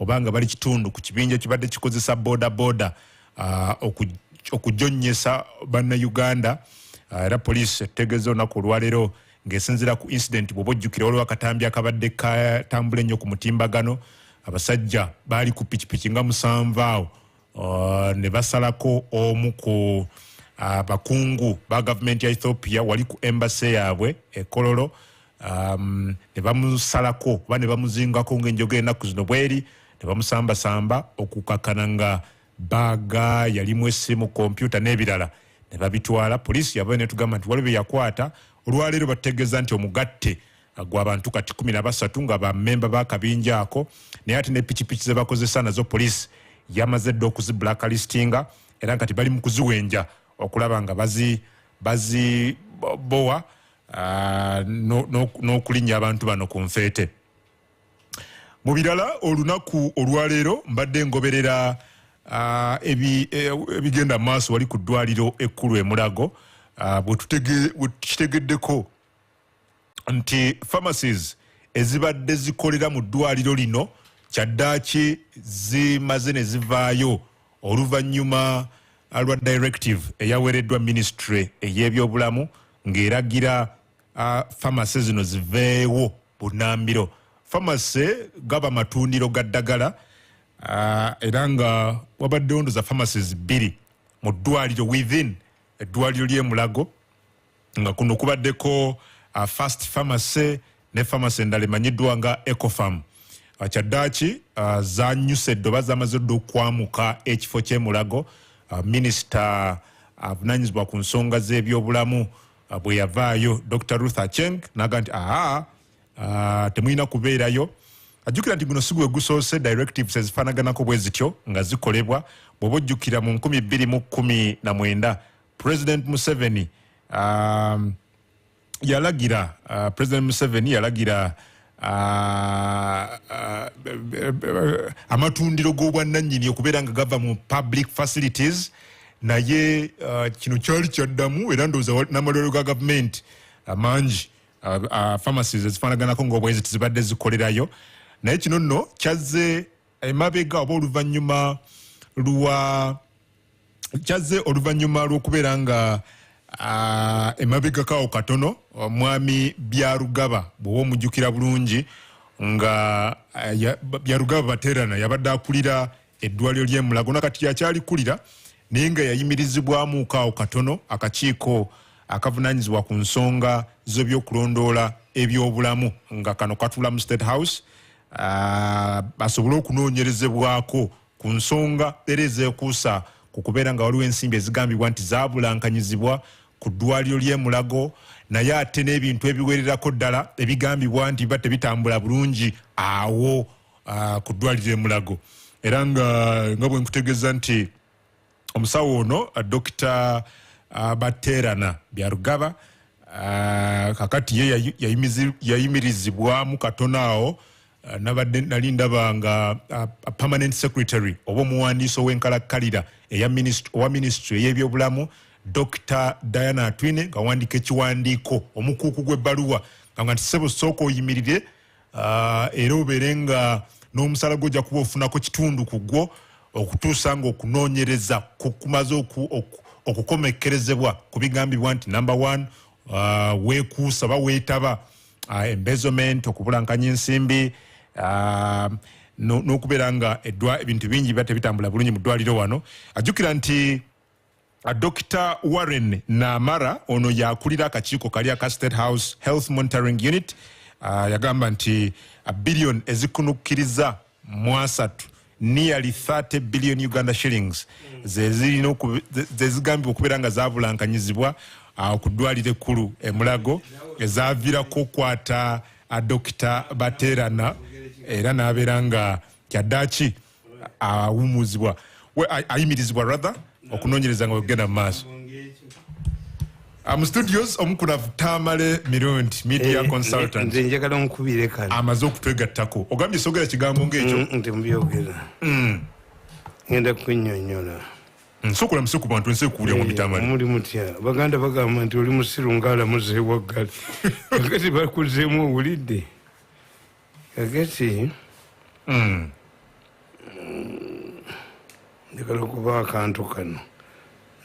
obanga bali kitundu ku kibinja kibadde kikozesa boda okujonnyesa bannayuganda. Era poliisi etegeeza olunaku olwaleero ng'esinziira ku incident bw'oba ojjukira waliwo akatambi akabadde katambula ennyo ku mutimbagano. Abasajja baali ku pikipiki nga 7 awo ne basalako omu ku abakungu ba gavumenti ya Ethiopia wali ku embassy yaabwe e Kololo. Ne bamusalako oba ne bamuzingako ng'enjoga ennaku zino bweri, ne bamusambasamba okukakana nga baaga yalimu essimu, kompyuta n'ebirala ne babitwala. Poliisi yabaye netugamba nti waliwo yakwata. Olwaleero bategeeza nti omugatte gw'abantu kati 13 nga bammemba b'akabinja ako, naye ate ne pikipiki ze bakozesa nazo poliisi yamaze dda okuzi blacklistinga era kati bali mu kuziwenja okulaba nga bazibowa n'okulinnya abantu bano ku nfeete. Mu birala olunaku olwaleero mbadde ngoberera ebigenda maaso wali ku ddwaliro ekkulu e Mulago. Bwe tukitegeddeko nti pharmacies ezibadde zikolera mu ddwaliro lino kyaddaaki zimaze ne zivaayo oluvannyuma lwa directive eyaweereddwa ministry ey'ebyobulamu ng'eragira pharmacy zino ziveewo bunnambiro. Pharmacy gaba matundiro ga ddagala era nga wabaddewo ndoza pharmacies 2 mu ddwaliro within eddwaliro ly'e Mulago, nga kuno kubaddeko First Pharmacy ne pharmacy endala emanyiddwa nga Ecofarm. Kyaddaaki zanyuse eddoba zamaze dda okwamuka ekifo ky'e Mulago. Minisita avunaanyizibwa ku nsonga z'ebyobulamu bwe yavaayo Dr. Ruth Acheng n'aga nti temulina kubeerayo. Ajjukira nti guno si gwe gusoose directives ezifaanaganako bwe zityo nga zikolebwa. Bw'oba ojjukira mu 2019 President Museveni yalagira amatundiro g'obwannannyini okubeera nga gava mu public facilities, naye kino kyali kyaddamu era ndowooza n'amalwaliro ga gavumenti amangi pharmacies ezifaanaganako ng'obwezi tizibadde zikolerayo. Naye kino nno kyazze emabega oba oluvannyuma lw'okubeera nga emabega kawo katono mwami Byarugaba bw'oba omujjukira bulungi nga Byarugaba Baterana yabadde akulira eddwaliro ly'e Mulago, nakati yakyalikulira naye nga yayimirizibwamu kawo katono akakiiko akavunaanyizibwa ku nsonga z'ebyokulondoola ebyobulamu nga kano katula mu State House basobole okunoonyerezebwako ku nsonga era ezeekuusa ku kubeera nga waliwo ensimbi ezigambibwa nti zaabulankanyizibwa ku ddwaliro ly'e Mulago, naye ate n'ebintu ebiwererako ddala ebigambibwa nti biba tebitambula bulungi awo ku ddwaliro e Mulago. Era nga bwe nkutegeeza nti omusawo ono Dr. Baterana Byarugaba kakati ye yayimirizibwamu katono awo. Nali ndaba nga permanent secretary oba omuwandiisi ow'enkalakkalira owa ministry ey'ebyobulamu Dr. Diana Atwine nga wandika ekiwandiiko omukuuku gw'ebbaluwa nga nti ssebo sooka oyimirire era obeere nga n'omusala gw'ojja kuba ofunako kitundu ku gwo okutuusa nga okunoonyereza kumaze okukomekkerezebwa ku bigambibwa nti number 1 weekuusa ba weetaba embezzlement, okubulankanya ensimbi n'okubeera nga ebintu bingi biba tebitambula bulungi mu ddwaliro wano. Ajjukira nti Dr. Warren Namara ono yakulira akakiiko kali aka State House Health Monitoring Unit yagamba nti billion ezikunukkiriza mu 3 nearly 30 billion Uganda shillings zezigambibwa okubeera nga zabulankanyizibwa ku ddwaliro ekkulu e Mulago ezaavirako okukwata Dr. Baterana era n'abeera nga kyaddaaki awumuzibwa ayimirizibwa rather okunoonyereza nga wegenda mu maaso. Mu studios omukunavu Tamale Mirundi media consultant nze njagala nkubire kale amaze okutwegattako. Ogambye sogera kigambo ng'ekyo nti mubyogera ngenda kunnyonnyola nsokola musuku bantu nse kuulya mu Tamale muri mutya baganda bagamba nti oli musiru ng'alamuze waggali kakati bakuzeemu owulidde kakati njagala okuba akantu kano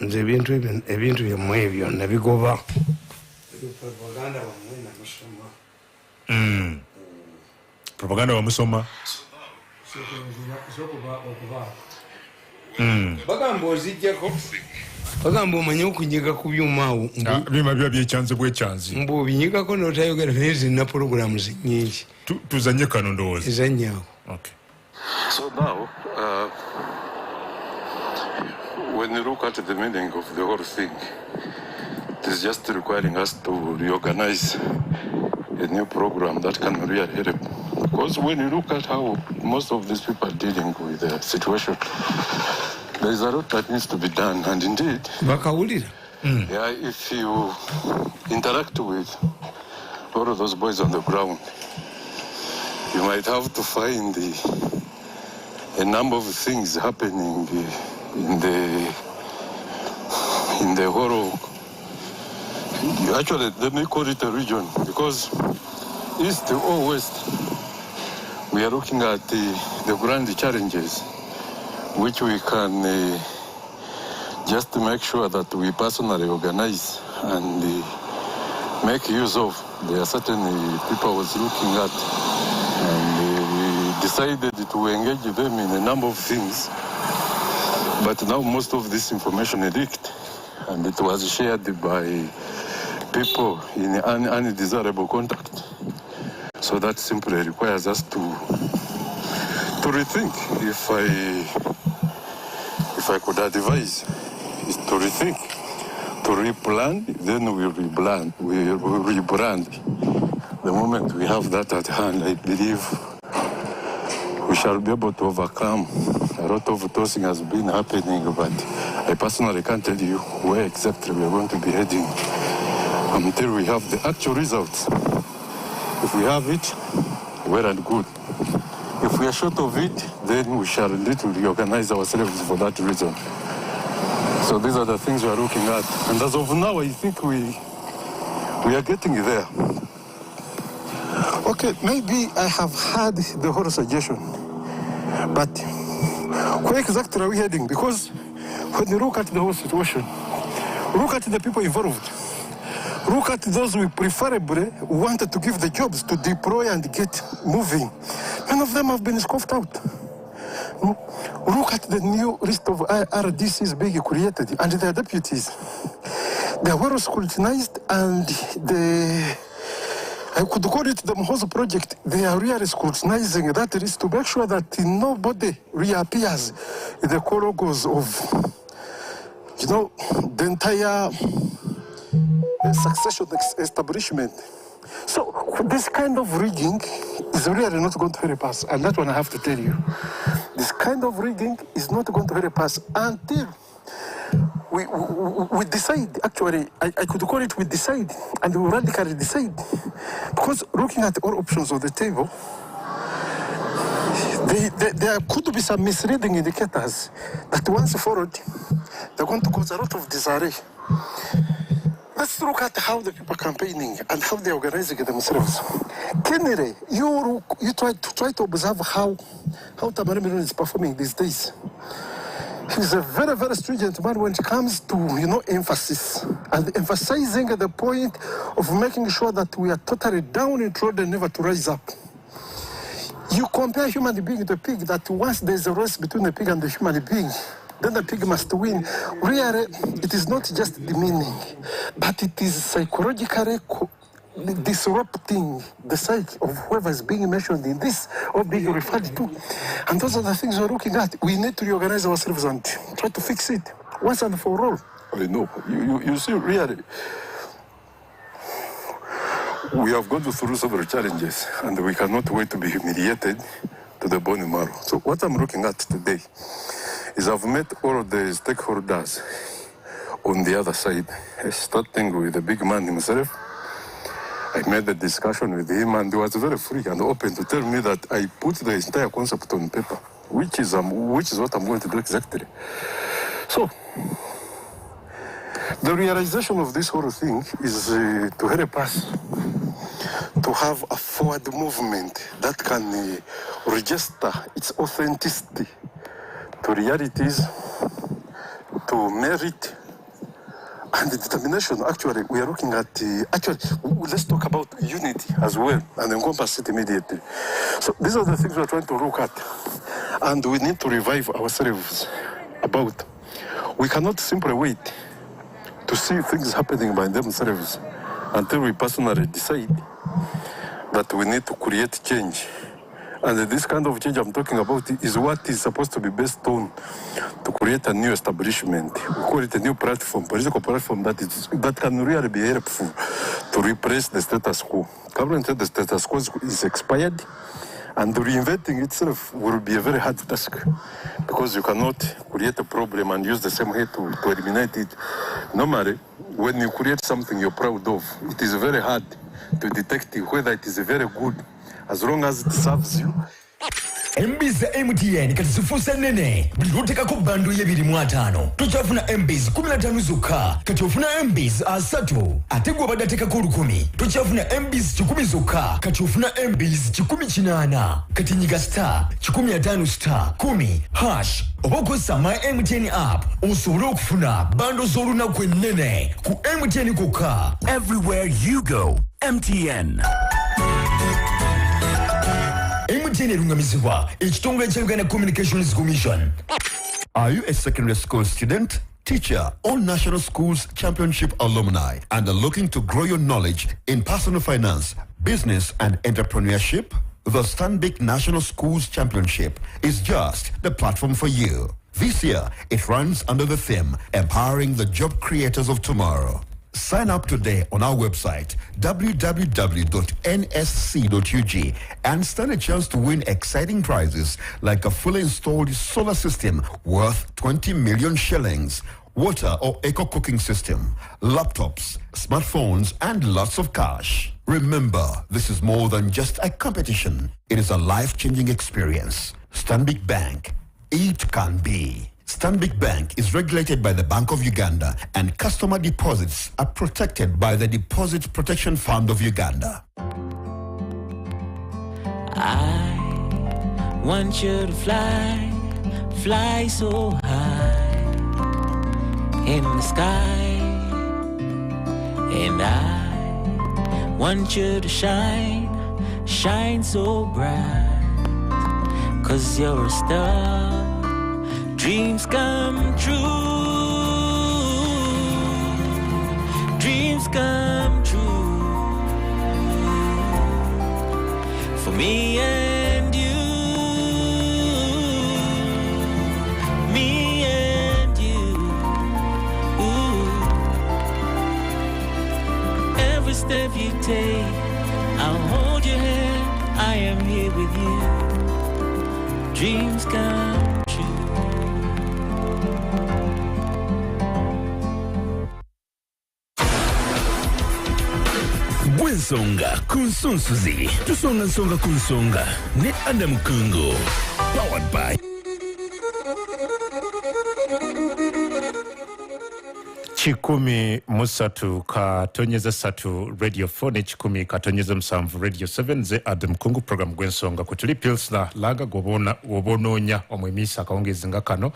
nze ebintu byammwe ebyo nabigoba propaganda bamwe namusoma propaganda wamusoma bagamba ozijjako bagamba omanye okunyiga ku byuma awo byuma biba byekyanzi bwekyanzi mbu obinyigako notayogera naye zirina puroguramu nyingi tuzanye kano ndowooza ezannyawo. So now, when you look at the meaning of the whole thing, it is just requiring us to reorganize a new program that can really help. Because when you look at how most of these people are dealing with the situation, there is a lot that needs to be done. And indeed, yeah, if you interact with all of those boys on the ground, you might have to find a number of things happening in the whole. Actually, let me call it a region, because east or west, we are looking at the grand challenges, which we can just make sure that we personally organize and make use of. There are certain people I was looking at, and we decided to engage them in a number of things. But now most of this information is leaked, and it was shared by people in undesirable contact. So that simply requires us to rethink. If I could advise, is to rethink, to replan, then we rebrand. The moment we have that at hand, I believe we shall be able to overcome. A lot of tossing has been happening, but I personally can't tell you where exactly we are going to be heading until we have the actual results. If we have it, well and good. If we are short of it, then we shall need to reorganize ourselves for that reason. So these are the things we are looking at. And as of now, I think we are getting there. Okay, maybe I have had the whole suggestion, but where exactly are we heading? Because when you look at the whole situation, look at the people involved, look at those we preferably wanted to give the jobs to deploy and get moving. None of them have been scoffed out. Look at the new list of RDCs being created and their deputies. They are well scrutinized, and I could call it the Mhozo project. They are really scrutinizing that list to make sure that nobody reappears in the core logos of, the entire succession establishment. So this kind of rigging is really not going to help us, and that one I have to tell you. This kind of rigging is not going to help us until we decide. Actually, I could call it we decide, and we radically decide. Because looking at all options on the table, there could be some misleading indicators that once followed, they're going to cause a lot of disarray. Let's look at how the people are campaigning and how they're organizing themselves. Kennedy, you try to observe how Tamale Mirundi is performing these days. He's a very, very stringent man when it comes to, emphasis and emphasizing the point of making sure that we are totally downtrodden, never to rise up. You compare human being to a pig, that once there's a race between the pig and the human being, then the pig must win. Really, it is not just demeaning, but it is psychologically disrupting the psyche of whoever is being mentioned in this or being referred to. And those are the things we're looking at. We need to reorganize ourselves and try to fix it once and for all. I know. You see, really, we have gone through several challenges, and we cannot wait to be humiliated to the bone marrow. So what I'm looking at today is I've met all of the stakeholders on the other side, starting with the big man himself. I made a discussion with him, and he was very free and open to tell me that I put the entire concept on paper, which is what I'm going to do exactly. So the realization of this whole thing is to help us to have a forward movement that can register its authenticity to realities to merit and determination. Actually, we are looking at let's talk about unity as well and encompass it immediately. So these are the things we're trying to look at, and we need to revive ourselves about. We cannot simply wait to see things happening by themselves until we personally decide that we need to create change. And this kind of change I'm talking about is what is supposed to be based on to create a new establishment. We call it a new platform, political platform that can really be helpful to replace the status quo. Currently, the status quo is expired, and reinventing itself will be a very hard task because you cannot create a problem and use the same way to eliminate it. Normally, when you create something you're proud of, it is very hard to detect whether it is very good as long as it serves you. MBs MTN kati zifuuse nene buli lwotekako bando y'ebiri tukyafuna MBs 15 zokka kati ofuna MBs 3 ate gwe obadde ateekako 10 tukyafuna MBs 10 zokka kati ofuna MBs 18 kati nyiga star 15 star 10 hash oba okozesa my MTN app osobole okufuna bando z'olunaku ennene ku MTN kokka. Everywhere you go, MTN. MTN erungamizibwa ekitongole kya Uganda Communications Commission. Are you a secondary school student, teacher, or National Schools Championship alumni and are looking to grow your knowledge in personal finance, business, and entrepreneurship? The Stanbic National Schools Championship is just the platform for you. This year, it runs under the theme Empowering the Job Creators of Tomorrow. Sign up today on our website www.nsc.ug and stand a chance to win exciting prizes like a fully installed solar system worth 20 million shillings, water or eco cooking system, laptops, smartphones, and lots of cash. Remember, this is more than just a competition. It is a life-changing experience. Stanbic Bank. It can be. Stanbic Bank is regulated by the Bank of Uganda, and customer deposits are protected by the Deposit Protection Fund of Uganda. I want you to fly, fly so high in the sky, and I want you to shine, shine so bright, 'cause you're a star. Dreams come true. Dreams come true. For me and you. Me and you. Ooh. Every step you take, I'll hold your hand. I am here with you. Dreams come true. Gwensonga kunsunsuzi tusonga nsonga kunsonga ne Adam Kungo, powered by 13 Radio 4 ne 10 Radio 7 ze Adam Kungu program Gwensonga kutuli Pilsner laga gobonoonya omwemisa akawungezi nga kano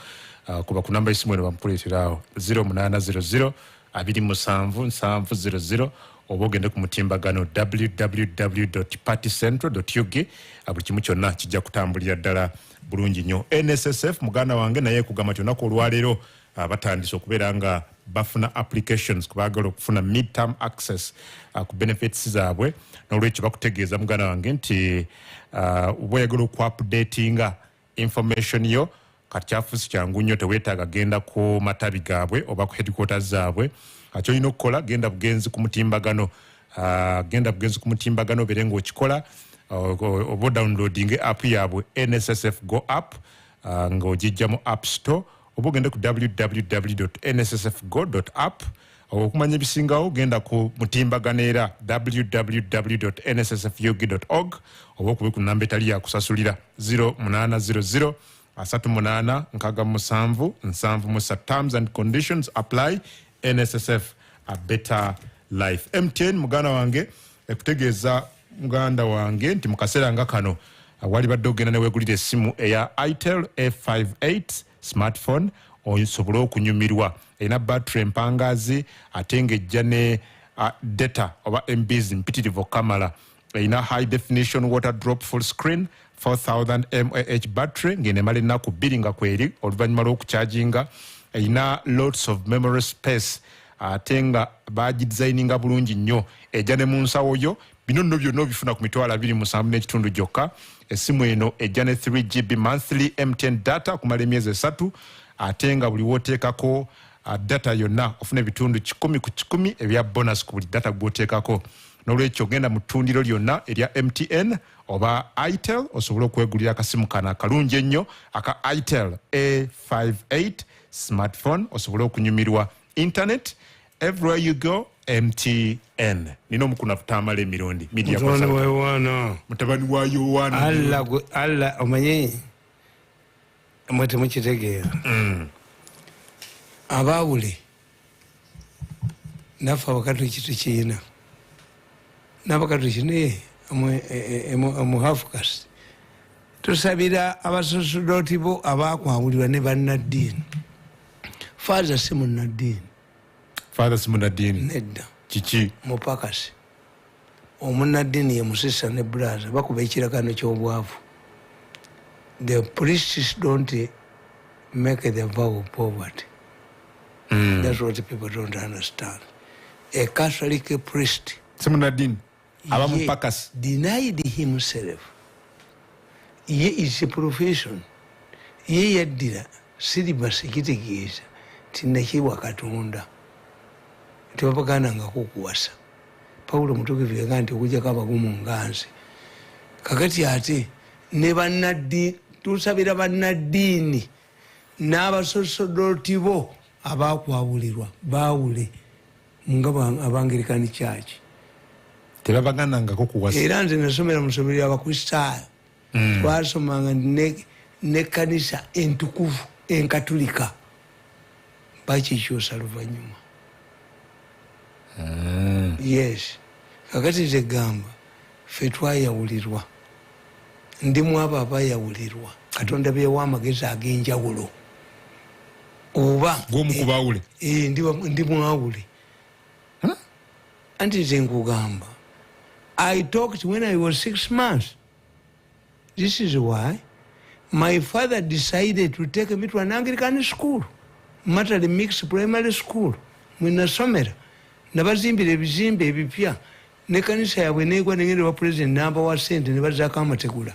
kuba ku namba isimu eno bamupuleeterawo 0800 277 oba ogende ku mutimbagano www.partycentral.ug buli kimu kyonna kijja kutambulira ddala bulungi nnyo. NSSF muganda wange naye kugamba nti olunaku olwaleero batandise okubeera nga bafuna applications kubaagala okufuna mid-term access ku benefits zaabwe, n'olwekyo bakutegeeza muganda wange nti oba oyagala okuupdatinga information yo kati kyafuusi kyangu nnyo, teweetaaga genda ku matabi gaabwe oba ku headquarters zaabwe. Kyolina okukola genda bugenzi ku mutimbagano, bere ng'okikola oba downloading app yaabwe NSSF Go app ng'ogijja mu App Store oba ogende ku www.nssfgo.app. Okumanya ebisingawo genda ku mutimbagano era www.nssfug.org oba okube ku namba etali yakusasulira 0800 38 67 73. Terms and conditions apply. NSSF, a better life. MTN muganda wange ekutegeeza muganda wange nti mukaseera nga kano wali badde ogenda ne weegulira essimu eya Itel A58 smartphone osobole okunyumirwa. Erina battery empangazi ate ng'ejja ne data oba MBs mpitirivu okamala. Erina high definition water drop full screen 4000 mAh battery ng'enemala ennaku 2 nga kweri oluvannyuma lw'okucharginga. Erina lots of memory space ate nga bagidesigninga bulungi nnyo. Ejja ne mu nsawo yo bino nno byonna obifuna ku mitwalo 27.5 gyokka. Essimu eno ejja ne 3GB monthly MTN data okumala emyezi 3 ate nga buli wooteekako data yonna ofuna ebitundu 10 ku 10 ebya bonus ku buli data gw'oteekako. N'olwekyo genda mu ttundiro lyonna erya MTN oba itel osobole okwegulira akasimu kano akalungi ennyo aka itel A58 smartphone osobole okunyumirwa internet everywhere you go. MTN nino mukuna Tamale Mirundi media kosa wewana mutabani wa Yohana alla omanyi mwete mukitegeera abawule nafa wakati kitu kiina nabakatu kine muhafukas tusabira abasosodoti bo abakwawulirwa ne bannaddiini. Father simunaddiini nedda kiki mupakasi omunaddiini ye musisa ne brother bakuba ekiragano ky'obwavu. The priests don't make the vow of poverty. That's what people don't understand. A Catholic priest simunaddiini abamupakasi denied himself. Ye is a profession. Ye yaddira silibasi kitegeeza tinnakiwa Katonda tebapagana kukuwasa. Paulo mutukuvu yagaa nti okujjako abagumu nganze. Kakati ate ne bannaddiini tusabira bannaddiini n'abasosodoti bo abakwawulirwa baawule nga Abangilikani Church tebabaganangako kuwasa. Era nze nasomera mu ssomero ly'Abakristaayo twasomanga ne kanisa entukuvu enkatulika bakikyusa luvannyuma. Yes, kakati nze gamba ffe twayawulirwa, ndimu abo abayawulirwa. Katonda beewa amagezi ag'enjawulo oba g'omukubawule ndi mwawule. Anti nze nkugamba I talked when I was 6 months. This is why my father decided to take me to an Anglican school, Matali Mixed Primary School. Mwenasomera nabazimbira ebizimbe ebipya ne kanisa yabwe negwa nengende wa president namba wa sente ne bazaka amategula.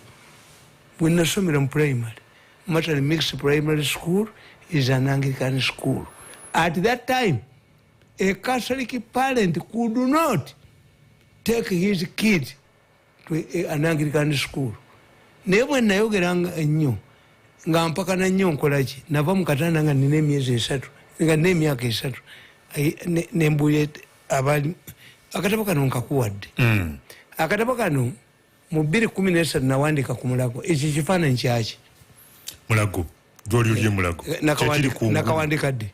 Mwenasomera mu primary, Matali Mixed Primary School is an Anglican school. At that time, a Catholic parent could not take his kid to an Anglican school. Never nayogeranga ennyo nga mpakana nnyo nkolaki nava mu katanda nga nina emyezi 3 nga nina emyaka 3 nembuye abali akatabo kano nkakuwadde. Akatabo kano mu 2013 nawandika ku mulago ekyo kifaananyi kyaki mulago gy'oli mulago nakawandika dde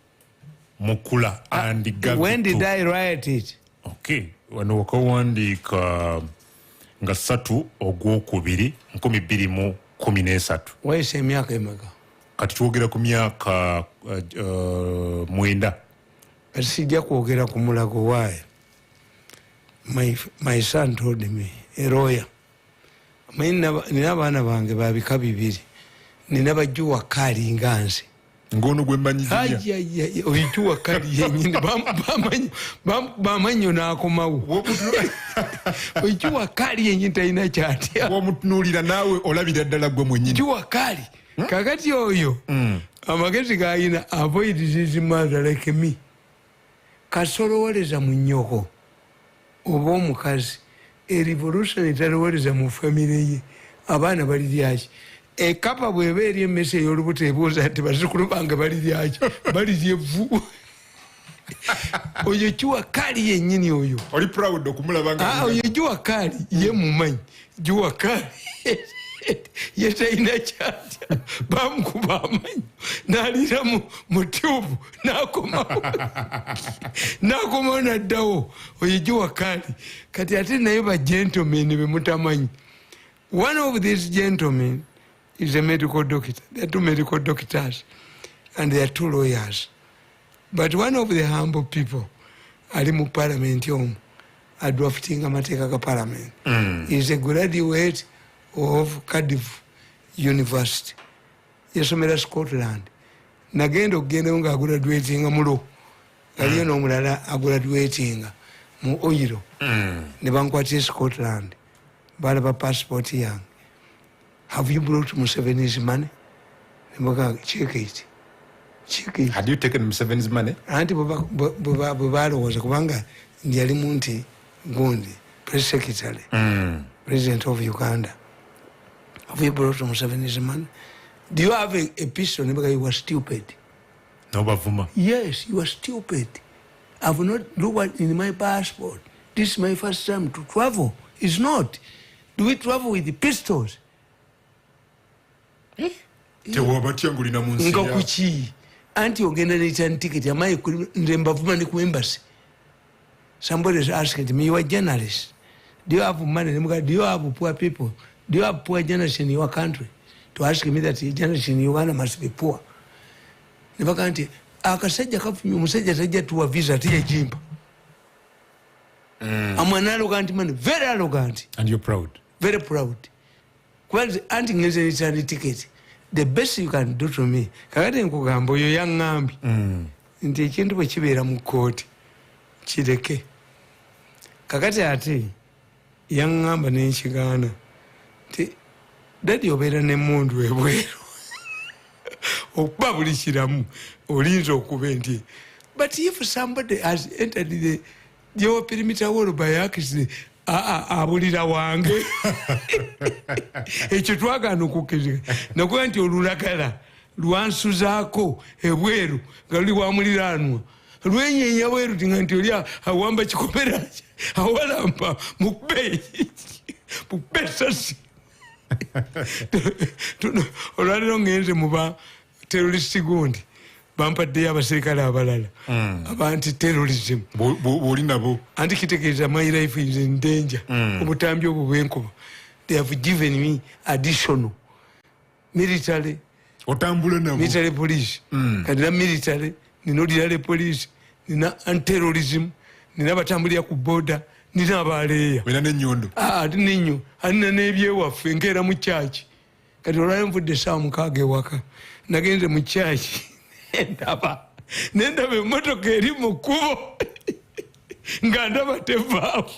mukula and when did I write it? Okay, wano wakawandiika nga 3 Ogwokubiri 2013. Wayise emyaka emeka? Kati twogera ku myaka 9. Sijja kwogera ku mulago waayo. My son told me, a lawyer, nina abaana bange babika 2, nina bajjuwa kali nganze. Ngono gwe mmanyizinya oyijuwa kali yenyini bamanyo n'akomawo oyijuwa kali yenyini talina kyatya womutunuulira naawe olabira ddala gwe mwennyini juwa kali kakati oyo amagezi gayina avoid this mother like me kasolowoleza mu nnyoko oba omukazi revolution etalowoleza mu famire ye abaana baliryaki ekapa bweba eri emmese ey'olubuto ebuuza nti bazukulu bange baliryaki baliryevu oyo juwa kali yennyini oyo oli proud okumulabanga oyo juwa kali ye mumanyi juwa kali ye talina kyatya bamukuba amanyi n'aliira mu tyubu n'akomawo n'addawo oyo juwa kali kati ate naye bagentlemen be mutamanyi. One of these gentlemen is a medical doctor. There are 2 medical doctors. and there are 2 lawyers. But one of the humble people, ali mu parliament yomu, drafting amateeka ga parliament, is a graduate of Cardiff University. Yasomera Scotland. Nagenda okugenda nga graduating mulo. Aliyo n'omulala graduating mu oiro. Ne bankwatira Scotland. Balaba passport yange. Have you brought Museveni's money? Check it. Check it. Had you taken Museveni's money? Anti bwebalowooza kubanga ndi yalimu nti gundi press secretary, president of Uganda. Have you brought Museveni's money? Do you have a pistol? You were stupid. No, Bavuma. Yes, you are stupid. I've not looked in my passport. This is my first time to travel. It's not. Do we travel with the pistols? Nga kuchi. Anti ogenda return ticket. Am I Bavuma ni ku embassy? Somebody is asking me, you are a journalist. Do you have money? Do you have poor people? Do you have poor journalists in your country? To ask me that journalists in Uganda must be poor. Nebakanti akasajja kafumye omusajja tajja tuwa visa tiye jimpa. I'm an arrogant man, very arrogant. And you're proud? Very proud. Kwanza anti ngeze return ticket. The best you can do to me. Kakati nkugamba oyo yangambi. Nti ekintu bwe kibeera mu kooti kireke. Kakati ate yangamba n'ekigaana nti dadi obeera n'emmundu ebweru okuba buli kiramu olinza okuba nti. But if somebody has entered the perimeter wall by accident, abulira wange ekyo twagaana okukkiriza nakuba nti olulagala lwansuzaako ebweru nga luli wamuliraanwa lwenyenya bweru tinga nti oli awamba kikomera awalamba mukube sasi olwaliro ngenze muba terrorist gundi bampaddeyo abaserikale abalala abanti terrorism bwoli nabo anti kitegeeza my life is in danger. Obutambi obwo bwenkuba they have given me additional military otambula nabo military police kati na military nina ordinary police nina anti-terrorism nina batambulira ku border nina abaleeya wena n'ennyondo ati n'ennyo alina n'ebyewaffe nkeera mu kyaki kati olwayo nvudde essaawa 6 ewaka nagenze mu kyaki ndaba emmotoka eri mu kkubo nga ndaba tevaawo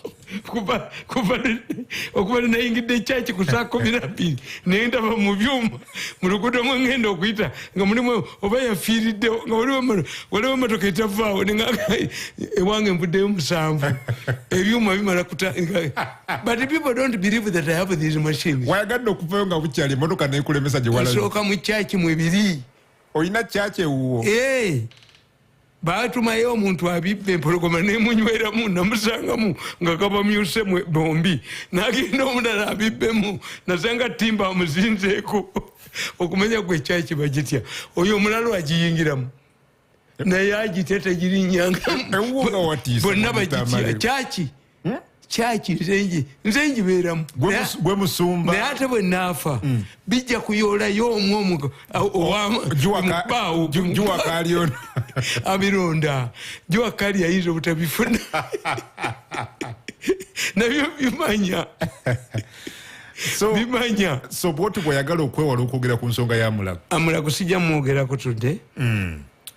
okuba nayingidde ekyaki ku saa 12 naye ndaba mu byuma mu luguudo mwe ngenda okuyita nga mulimu oba yafiiriddewo nga waliwo emmotoka etavaawo ewange nvuddeyo 7 ebyuma bimala but people don't believe that I have these machines. wayagadde okuvayo nga bukyali emmotoka nekulemesa gye walabi osooka mu kyaki mwebiri olina kyaki ewuwo baatumayo omuntu abibbe empologoma nemunyweramu namusangamu nga kabamyuse bombi nagenda omulala abibbemu nasanga timba amuzinzeeko okumanya gwe kyaki bagitya oyo omulala agiyingiramu naye agitya tegirinyanga bonna bagitya kyaki nze njibeeramu gwe musumba naye ate bwe naafa bijja kuyoolayo omwomu juwakaaliona abironda juwakaali ayinza obutabifuna nabyo bimanya bimanya so bwoti bweyagala okwewala okwogera ku nsonga ya Mulago sijja mwogerako tudde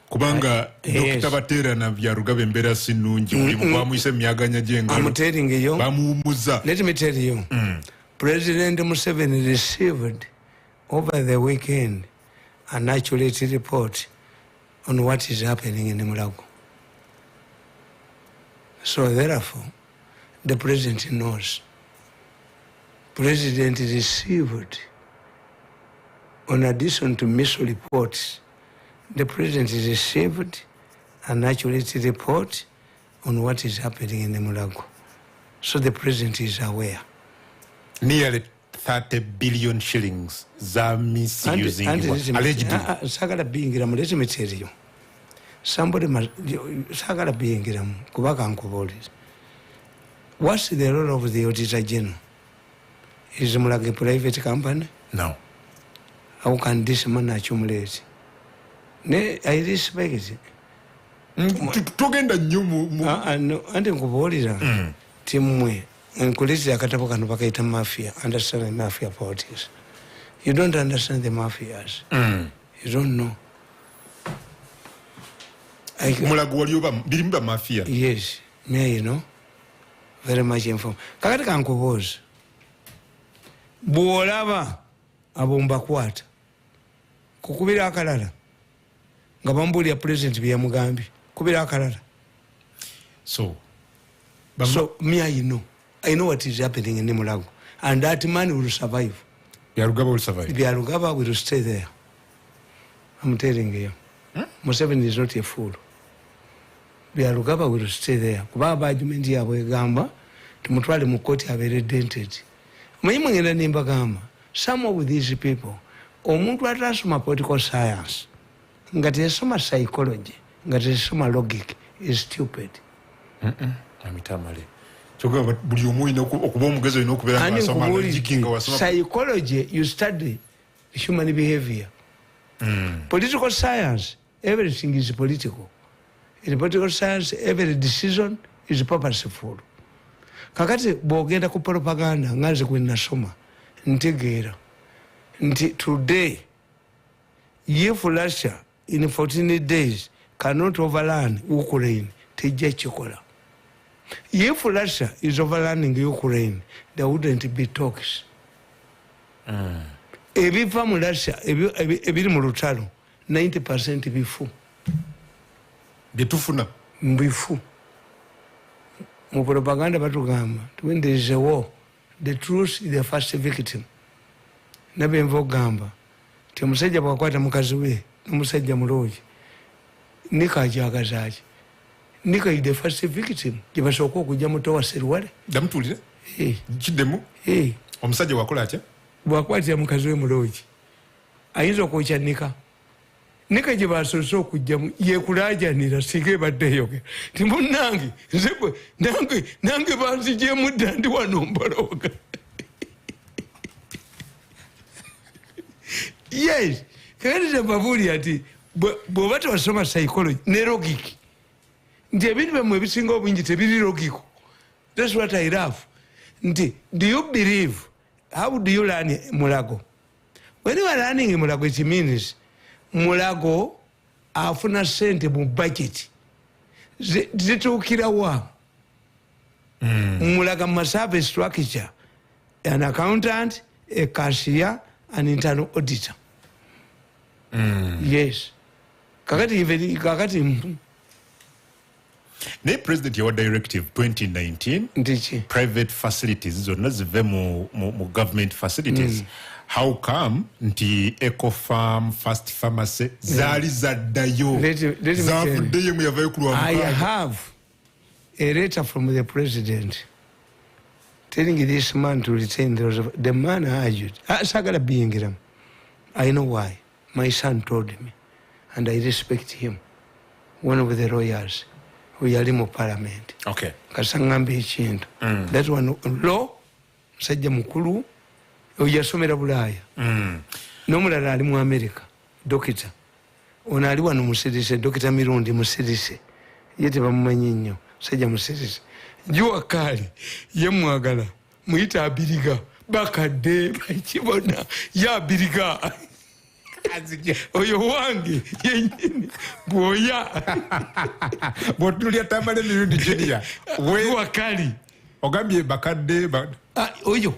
kubanga Dr. Baterana Byarugabe embeera si nnungi buli bwamuyise emyaganya gy'engalo bamuwummuza. Let me tell you, President Museveni received over the weekend an accurate report on what is happening in Mulago. So therefore, the President knows. President received, in addition to missile reports, the President received an accurate report on what is happening in Mulago. So the President is aware. Nearly 30 billion shillings za misusing allegedly. Sagala bingiramu, let me tell you. Somebody must, sagala bingiramu, kubaka nkuboliza. What's the role of the Auditor General? Is Mulago a private company? No. How can this man accumulate? I respect togenda nnyo anti nkubuulira timmwe nkulizira akatabo kano bakaita mafia. Understand the mafia politics. You don't understand the mafias. You don't know. mulago wali oba birimu ba mafia. Yes, me you know very much informed. Kakati kankubuuza bw'olaba abomba kwata kukubira akalala nga bambuulira president bye yamugambye kubira akalala. So me I know what is happening in Mulago, and that man will survive. Byarugaba will survive. Byarugaba will stay there. I'm telling you. Museveni is not a fool. Byarugaba will stay there. Kuba argument yabwe gamba tumutwale mu court abere dented. Mwenye ngenda nimba gamba some of these people omuntu atasoma political science ngati esoma psychology ngati esoma logic is stupid. Amitamale. Choga buli omuina okuba omugezi olina okubeera ngasoma logikinga wasoma. Psychology you study human behavior. Political science everything is political. In political science every decision is purposeful. Kakati bwogenda ku propaganda nganze kwenasoma ntegeera nti today if Russia in 14 days cannot overrun Ukraine tejja kikola. If Russia is overrunning Ukraine, there wouldn't be talks. Ebiva mu Russia, ebiri mu lutalo, 90% bifu. Bitufuna? Bifu. Mu propaganda batugamba, when there is a war, the truth is the first victim. Nabenvo gamba, ti omusajja bwakwata mukazi we, n'omusajja muloogi, nika ajagazaaki. Nika is the first victim. Jibasoko okujja muto wa Serwale. Damutulira? Kiddemu? Omusajja wakola atya? Bwakwatira mukazi we muloogi. Ayinza okwokya Nika. Nika gye basoose okujjamu yekulaajanira singa ebadde eyogera. Ti munnange, nze nange banzigyemu dda ndi wano mbalooga. Yes. Kakati tebabuulira ati bw'oba tewasoma psychology ne logic. Nti ebintu byammwe ebisinga obungi tebiri logical. That's what I love. Nti, do you believe, how do you learn Mulago? When you are learning Mulago, it means Mulago afuna sente mu budget. Zituukira wa? Mulago must have a structure, an accountant, a cashier, an internal auditor. Yes. Kakati Ne president yawa directive 2019 ndichi private facilities zonna zive mu government facilities. How come nti Eco Farm, Fast Pharmacy zali zaddayo zavuddeyo mu yavayo ku lwa I have a letter from the president telling this man to retain the man argued. Sagala biyingira. I know why. My son told me, and I respect him. One of the lawyers who yali mu parliament. Okay. Kasangamba ekintu. That one law musajja mukulu oyasomera Bulaaya. N'omulala ali mu America. Dokita. Ono ali wano musirise Dokita Mirundi musirise. Ye tebamumanyi nnyo. Musajja musirise. Jua kali ye mwagala muyita abiriga bakadde bakibona ya abiriga. Oyo wange yenyini bwoya bwotulya Tamale Mirundi Junior we wakali ogambye bakadde oyo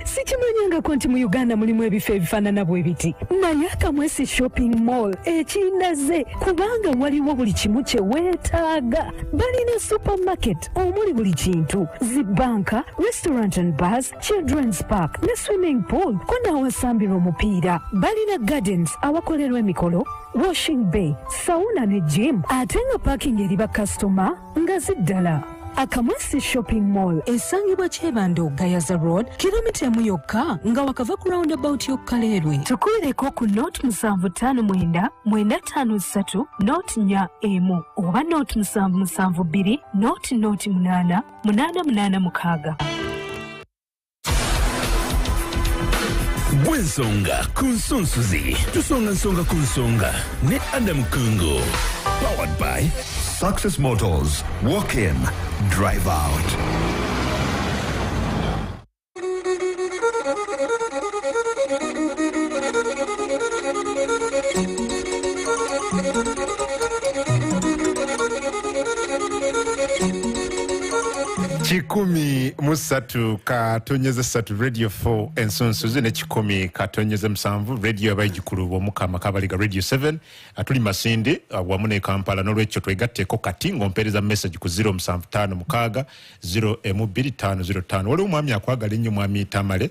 sikimanyangako nti mu Uganda mulimu ebifo ebifaanana bwe biti naye Akamwesi shopping mall ekinaze kubanga waliwo buli kimu kye weetaaga. Balina supermarket omuli buli kintu, zibanka, restaurant and bars, children's park ne swimming pool ko n'awasambirwa omupiira. Balina gardens awakolerwa emikolo, washing bay, sauna ne gym ate nga parking eri bakasitoma nga ziddala. Akamwesi shopping mall esangibwa Kyebando Gayaza Road kilomita emu yokka nga wakava ku roundabout yokka Leerwe. Tukulireko ku note 759 953 note 4 oba note 772 note 8 886. Gwensonga kunsunsuzi tusonga nsonga kunsonga ne Adam Kungo. Powered by Success Motors. Walk in, drive out. Chikumi musatu katonyeza satu Radio 4 ensonsozi ne chikumi katonyeza musanvu radio abayigikulu bomukama kabaliga Radio 7 atuli Masindi wamu ne Kampala n'olwekyo twegatteko kati ng'ompereza message ku 07556 02505 waliwo mwami akwagala ennyo mwami Tamale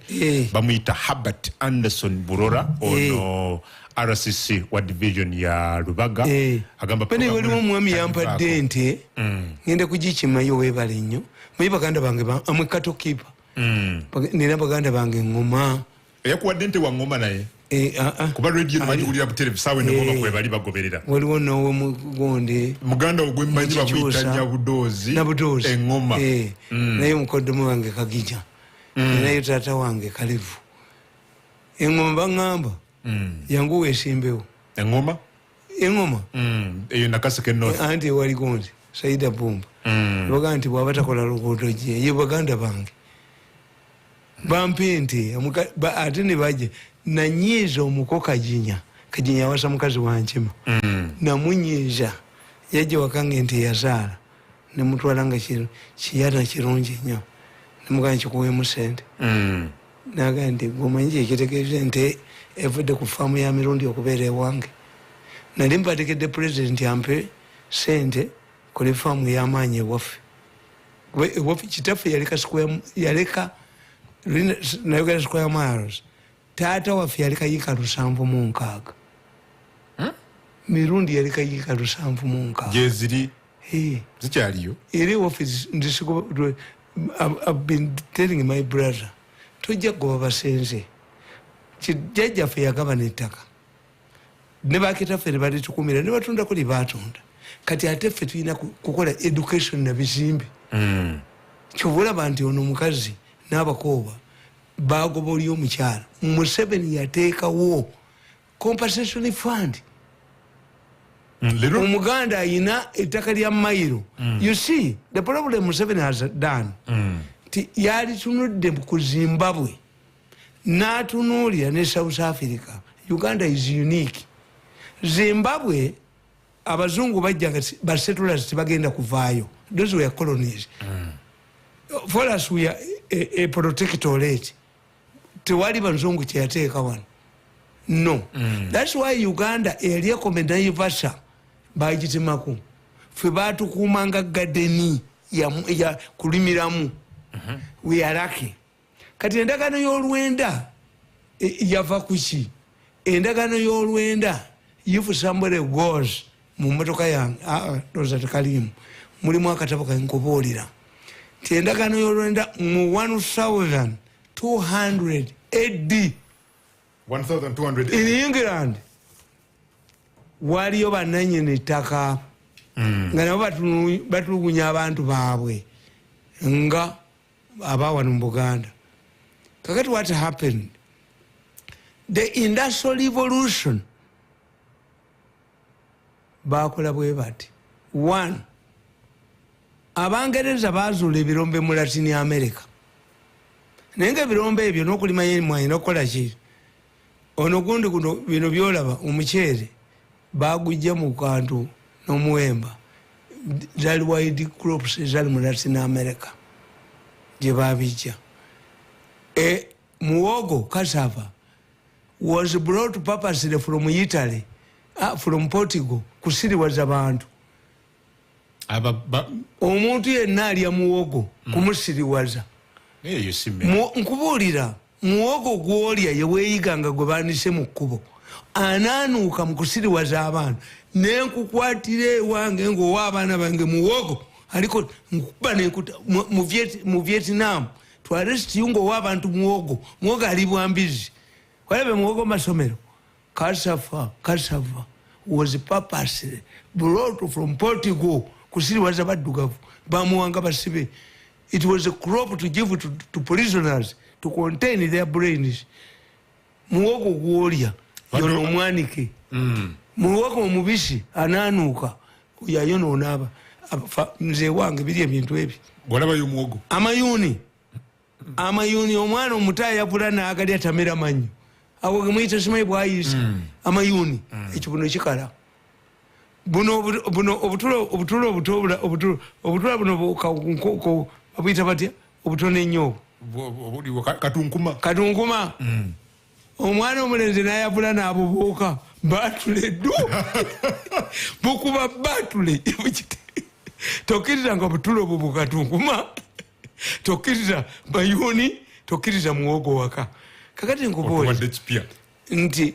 bamuyita Herbert Anderson Burora ono RCC wa division ya Lubaga agamba pani waliwo mwami yampadde nte ngenda kugikimayo webale nnyo muyi baganda bange amwe kato kipa nina baganda bange ngoma yakuwadde nte wa ngoma naye kuba radio nabajulira ku televisawe ngoma kwe bali bagoberera waliwo nowe mugonde muganda ogwemmanyi bamuyita nyabudozi engoma naye mukoddomu wange kagija naye taata wange kalivu engoma bangamba yangu wesimbewo engoma eyo nakaseke north anti wali gonzi Saida Bumba baga nti bwabatakola luguudo gye ye baganda bange bampente ate ne baje nanyiiza omuko kajinya wasa mukazi wankima namunyiiza yaje wakange nti yazaala nemutwala nga kiyana kirungi nnyo nemugaa nkikuweemu sente naga nti gomanyi ekitegeeza nti evudde ku faamu ya Mirundi okubeera ewange nali mpatekedde pulezidenti ampe sente kuli faamu y'amaanyi ewaffe kitaffe yaleka nayogera square miles taata waffe yaleka yiika 706 Mirundi yaleka yiika 706 gyeziri zikyaliyo eri office I've been telling my brother tojja kugoba basenze kijjajjaffe yagaba n'ettaka ne bakitaffe ne balitukumira ne batunda kuli batunda kati ate ffe tulina kukola education na bizimbe kyobulaba nti ono mukazi n'abakooba bagoba oli omukyala Museveni yateekawo compensation fund omuganda ayina ettaka lya mayiro you see the problem Museveni has done yalitunudde ku Zimbabwe n'atunuulira ne South Africa. Uganda is unique. Zimbabwe abazungu bajja ba settlers tebagenda kuvaayo. Those were colonies. For us we are a protectorate. Tewali banzungu kyeyateeka wano. No. That's why Uganda area komenda yivasa bagitemako. Ffe baatukuumanga gadeni ya kulimiramu. We are lucky. Kati endagano y'olwenda yava kuki? Endagano y'olwenda if somebody goes mu motoka yange doza tekalimu mulimu akatabo kankubuulira ti endagano y'olwenda mu 1200 AD 1200 in England waliyo bannannyini ttaka nga nabo batulugunya abantu baabwe nga abawano mu Buganda. Kakati what happened? The Industrial Revolution bakola bwe bati. One, Abangereza bazuula ebirombe mu Latin America. Naye nga ebirombe ebyo n'okulima yemwanyi n'okukola ki? Ono gundi guno bino byolaba omuceere bagujja mu kantu n'omuwemba. Zali wide crops ezali mu Latin America gye babijja. Muwogo, cassava, was brought purposely from Italy, from Portugal, kusiriwaza abantu. Omuntu yenna alya muwogo kumusiriwaza. Nkubuulira muwogo gw'olya yeweeyiganga gwe baanise mu kkubo anaanuuka mu kusiriwaza abantu nenkukwatira ewange ng'owa abaana bange muwogo aliko nkukuba nenkuta mu Vietnam twarestiyo ng'owa abantu muwogo ali bwambizi walabe muwogo masomero. Cassava was purposely brought from Portugal kusiriwaza baddugavu bamuwanga basibe. It was a crop to give to prisoners to contain their brains. muwogo gwolya yono omwanike muwogo omubisi ananuuka yayonoona nze wange biri ebintu ebyo gwolabayo muwogo amayuni omwana omuto ayavula naagalya tamera manyo awo gemuyita simanyi bwayisa amayuni ekyo buno kikala buno obutula buno babuyita batya obutono ennyo katunkuma omwana omulenzi nayavula nabubuuka batule ddu bukuba batule tokkiriza nga butula obwo bukatunkuma tokkiriza mayuni tokkiriza muwogo waka kakati nkubuuza nti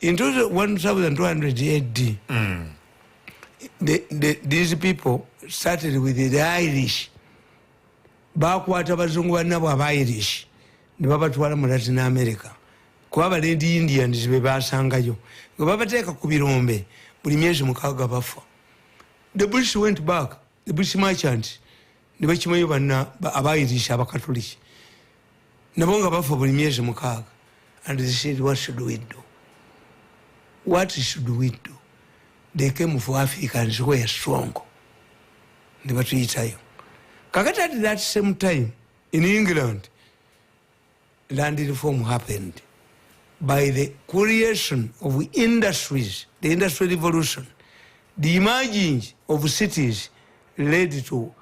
in 1200 AD these people started with the Irish bakwata bazungu bannabo aba-Irish ne babatwala mu Latin America kuba balendi Indians be basangayo nga babateeka ku birombe buli myezi 6 bafa. The British went back, the British merchants ne bakimanyi banna aba-Irish abakatoliki nabo nga bafa buli myezi 6 and they said what should we do? What should we do? They came for Africans who were strong. Ne batuyitayo. Kakati at that same time in England land reform happened by the creation of industries, the industrial revolution. The emerging of cities led to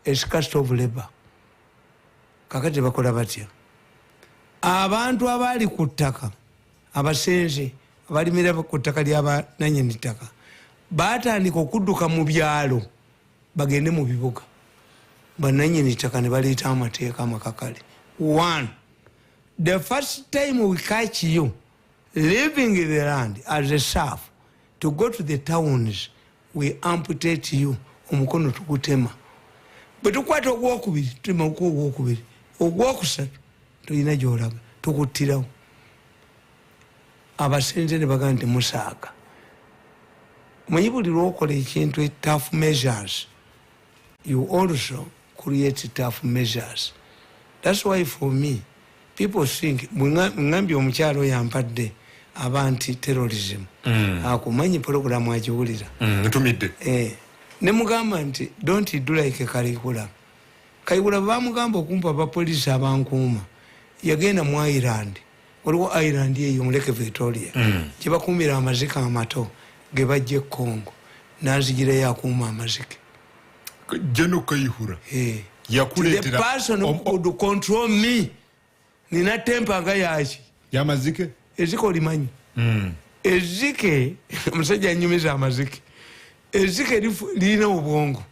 a scarcity of labor. Kakati bakola batya abantu abali ku ttaka abasenze abalimira ku ttaka ly'abananyini ttaka baatandika okudduka mu byalo bagende mu bibuga bananyini ttaka ne baleeta amateeka amakakale. One, the first time we catch you living in the land as a serf to go to the towns, we amputate you omukono tukutema. Bwe tukwata ogwokubiri tutema ogwokubiri ogwokusatu tulina gy'olaga tukuttirawo. Abasenze ne bagamba nti musaaga manyi buli lwokola ekintu tough measures you also create tough measures. That's why for me people think ngambye omukyalo yampadde abantu terrorism akumanyi programu agiwulira ntumidde ne mugamba nti don't do like Kalikula. Kalikula bamugamba okumpa abapoliisi abankuuma yagenda mu Ireland waliwo Ireland eyo muleke Victoria gye bakuumira amazike amato ge bajja Congo n'azigirayo akuuma amazike Jeno Kayihura yakuleetera the person who could control me nina tempa nga yaki yamazike ezike olimanyi ezike omusajja anyumiza amazike ezike lirina obwongo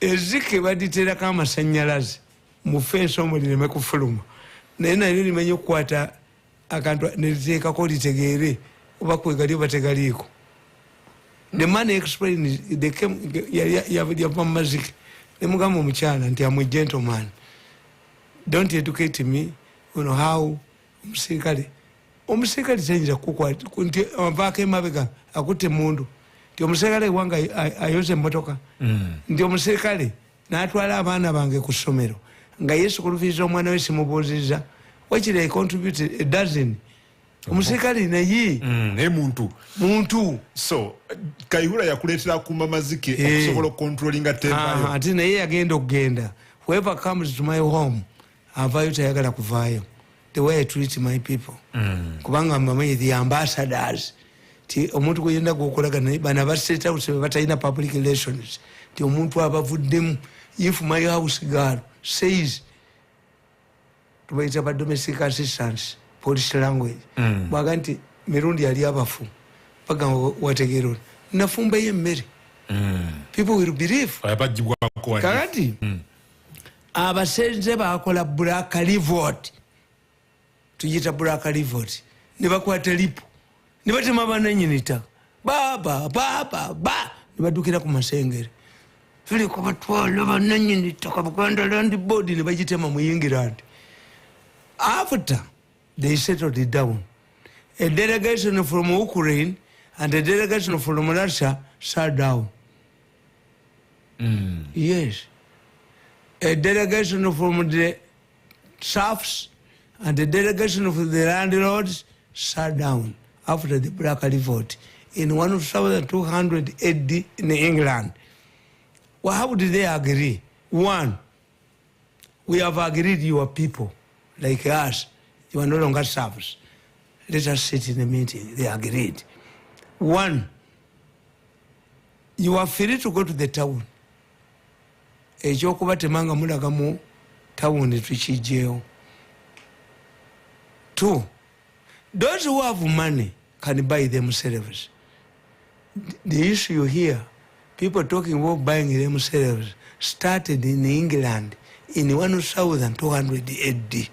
ezike baditerako amasanyalaze mu fensi omulireme kufuluma naye nalyo limanyi okukwata akantu neliteekako litegeere oba kwegali oba tegaliiko. The man explained they came yava mazike ne mugamba omukyala nti I'm a gentleman, don't educate me on how omusirikale tayinza kukwata nti avaako emabega akutte emundu nti omusirikale wanga ayoza emmotoka nti omusirikale n'atwala abaana bange ku ssomero nga yesu kulufiiza omwana we simubuuzizza wakiri I contributed a dozen. Omusirikale naye muntu so Kayihura yakuleetera kuma mazike okusobola okontrolinga tempa ate naye yagenda okugenda whoever comes to my home avaayo tayagala kuvaayo the way I treat my people kubanga mbamanyi the ambassadors ti omuntu gweyenda gwokolaga naye bana ba state house batalina public relations ti omuntu abavuddemu if my house girl says tubayita ba domestic assistance police language bwaga nti Mirundi yali abafu bagamba wategeera nafumbayo emmere people will believe kakati abasenze bakola black revolt tuyita black revolt ne bakwata lipo ne batema bananyini ttaka ba ne badukira ku masengere fili ko batwala bananyini ttaka Buganda Land Board ne bagitema mu England. After they settled it down, a delegation from Ukraine and a delegation from Russia sat down. Yes. A delegation from the serfs and a delegation of the landlords sat down after the Black Revolt in 1200 AD in England. Well, how did they agree? One, we have agreed you are people like us. You are no longer serfs. Let us sit in a meeting. They agreed. One, you are free to go to the town. Ekyokuba temanga mulaga mu town tukijjeewo. Two, those who have money can buy themselves. The issue here, people talking about buying themselves, started in England in 1200 AD.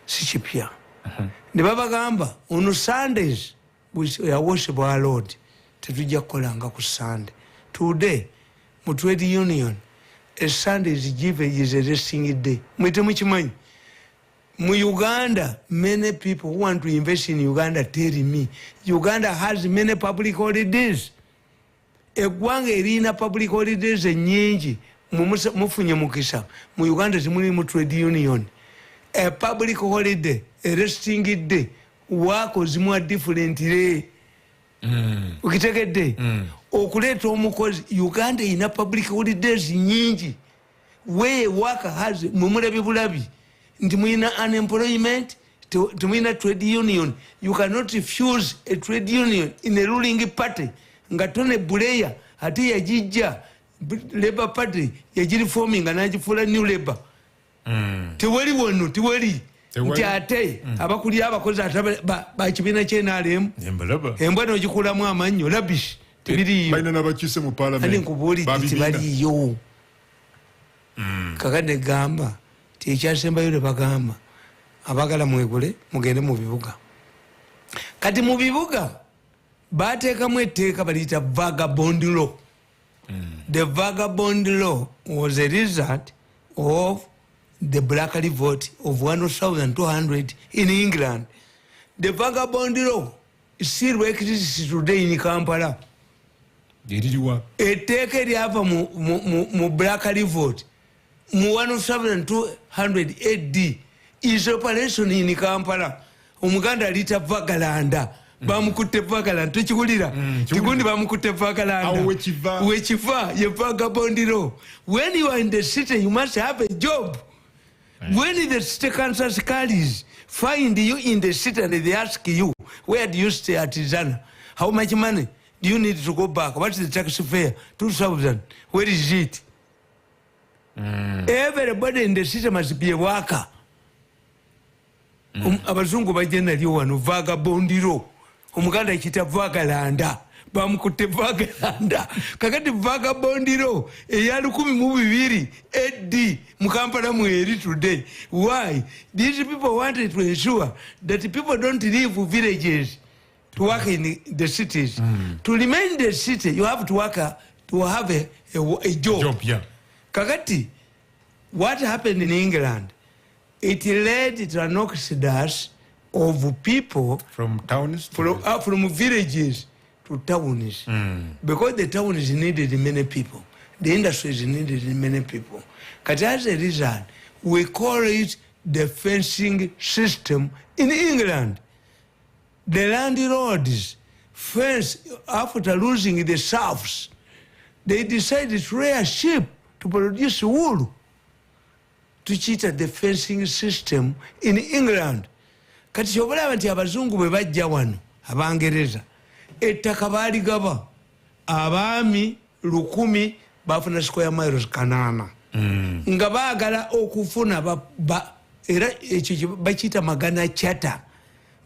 Sichipia. Ne babagamba on Sundays we worship our Lord. Tetujja kukolanga ku Sunday. Today, mu trade union, a Sunday is given is a resting day. Mwite mukimanyi. Mu Uganda, many people who want to invest in Uganda tell me, Uganda has many public holidays. Eggwanga erina public holidays enyingi mufunye mukisa. Mu Uganda temuli mu trade union. A public holiday, a resting day, work ozimwa different day. Ukitegedde okuleeta omukozi Uganda ina public holidays nyingi. Where worker has mumulabi bulabi. Nti muina unemployment, muina trade union. You cannot refuse a trade union in a ruling party. Ngatone buleya ati yajija Labour Party yajiri forming anajifuula New Labour. Tiwali wano tiwali. Nti ate abakuli abakozi bakibiina kyenaalemu embwa nogikulamu amannyo labish tebiriyo balina n'abakiise mu parliament nkubuulidde tibaliyo. Kakadde gamba ti ekyasembayo ne bagamba abagala mwegule mugende mu bibuga. Kati mu bibuga bateekamu etteeka baliyita vagabond law. The vagabond law was a result of the Black Revolt of 1200 in England. The vagabond law still exists today in Kampala. Etteeka eryava mu Black Revolt mu 1200 AD is operation in Kampala. Omuganda alita Vagalanda. Bamukutte Vagalanda. Tukiwulira. Tigundi bamukutte Vagalanda. Wechiva ye vagabond law. When you are in the city, you must have a job. When the city council carries find you in the city and they ask you, where do you stay at Zana? How much money do you need to go back? What's the taxi fare? 2,000. Where is it? Everybody in the city must be a worker. Abazungu bajenda liyo wano vagabond law. Omuganda ekita Vagalanda. Bamukutte Vagalanda. Kakati vagabond law eya 1200 AD mu Kampala mweri today. Why? These people wanted to ensure that people don't leave villages to work in the cities. To remain in the city, you have to work to have a job. Kakati, what happened in England? It led to an exodus of people from towns from villages to towns. Because the towns needed many people. The industries needed many people. But as a result, we call it the fencing system in England. The landlords fence after losing the serfs. They decided to rear sheep to produce wool. To cheat the fencing system in England. Kati chobalaba nti abazungu bwe bajja wano abangereza ettaka baaligaba abaami 100 bafuna square miles 8 nga baagala okufuna era ekyo bakiyita magana chata.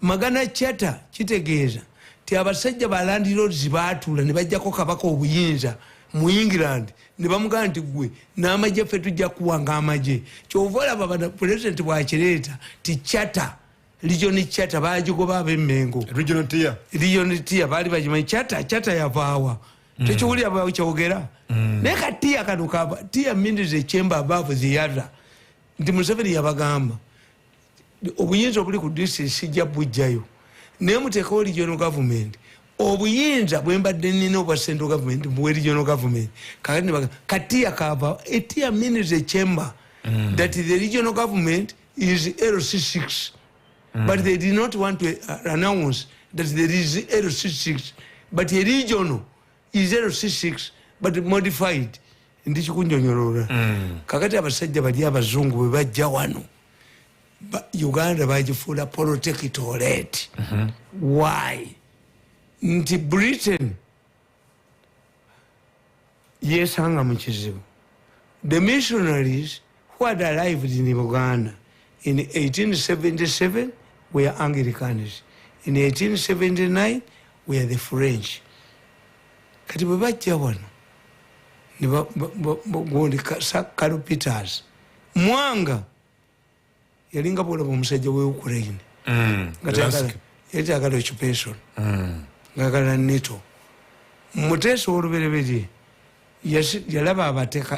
Magana chata kitegeeza ti abasajja ba landlords baatuula ne bajjako kabaka obuyinza mu England ne bamugamba nti gwe n'amagye ffe tujja kuwanga amagye. Kyova olaba president bwakireeta ti chata region chata bagigoba ab'Emmengo. Regional tier bali bagimanyi chata yavaawa. Tekiwulira bakyogera. Naye katiya kano kava tier means a chamber above the other. Nti Museveni yabagamba obuyinza obuli ku district sijja bujjayo. Naye muteekawo regional government. Obuyinza bwe mbadde nnina obwa central government bwe regional government. Katiya kava a means a chamber that the regional government is LC6. but they did not want to announce that there is L66, but a regional is L66, but modified. Ndichikunjonyolora. Kakati abasajja bali abazungu bwe bajja wano. Uganda bagifuula protectorate. Why? Nti Britain yesanga mu kizibu. The missionaries who had arrived in Uganda in 1877 were Anglicans. In 1879 were the French. Kati bwe bajja wano ne gondi Carl Peters Mwanga yalinga bolaba omusajja we Ukraine yatagala occupation ngagala neto muteso olubereberye yalaba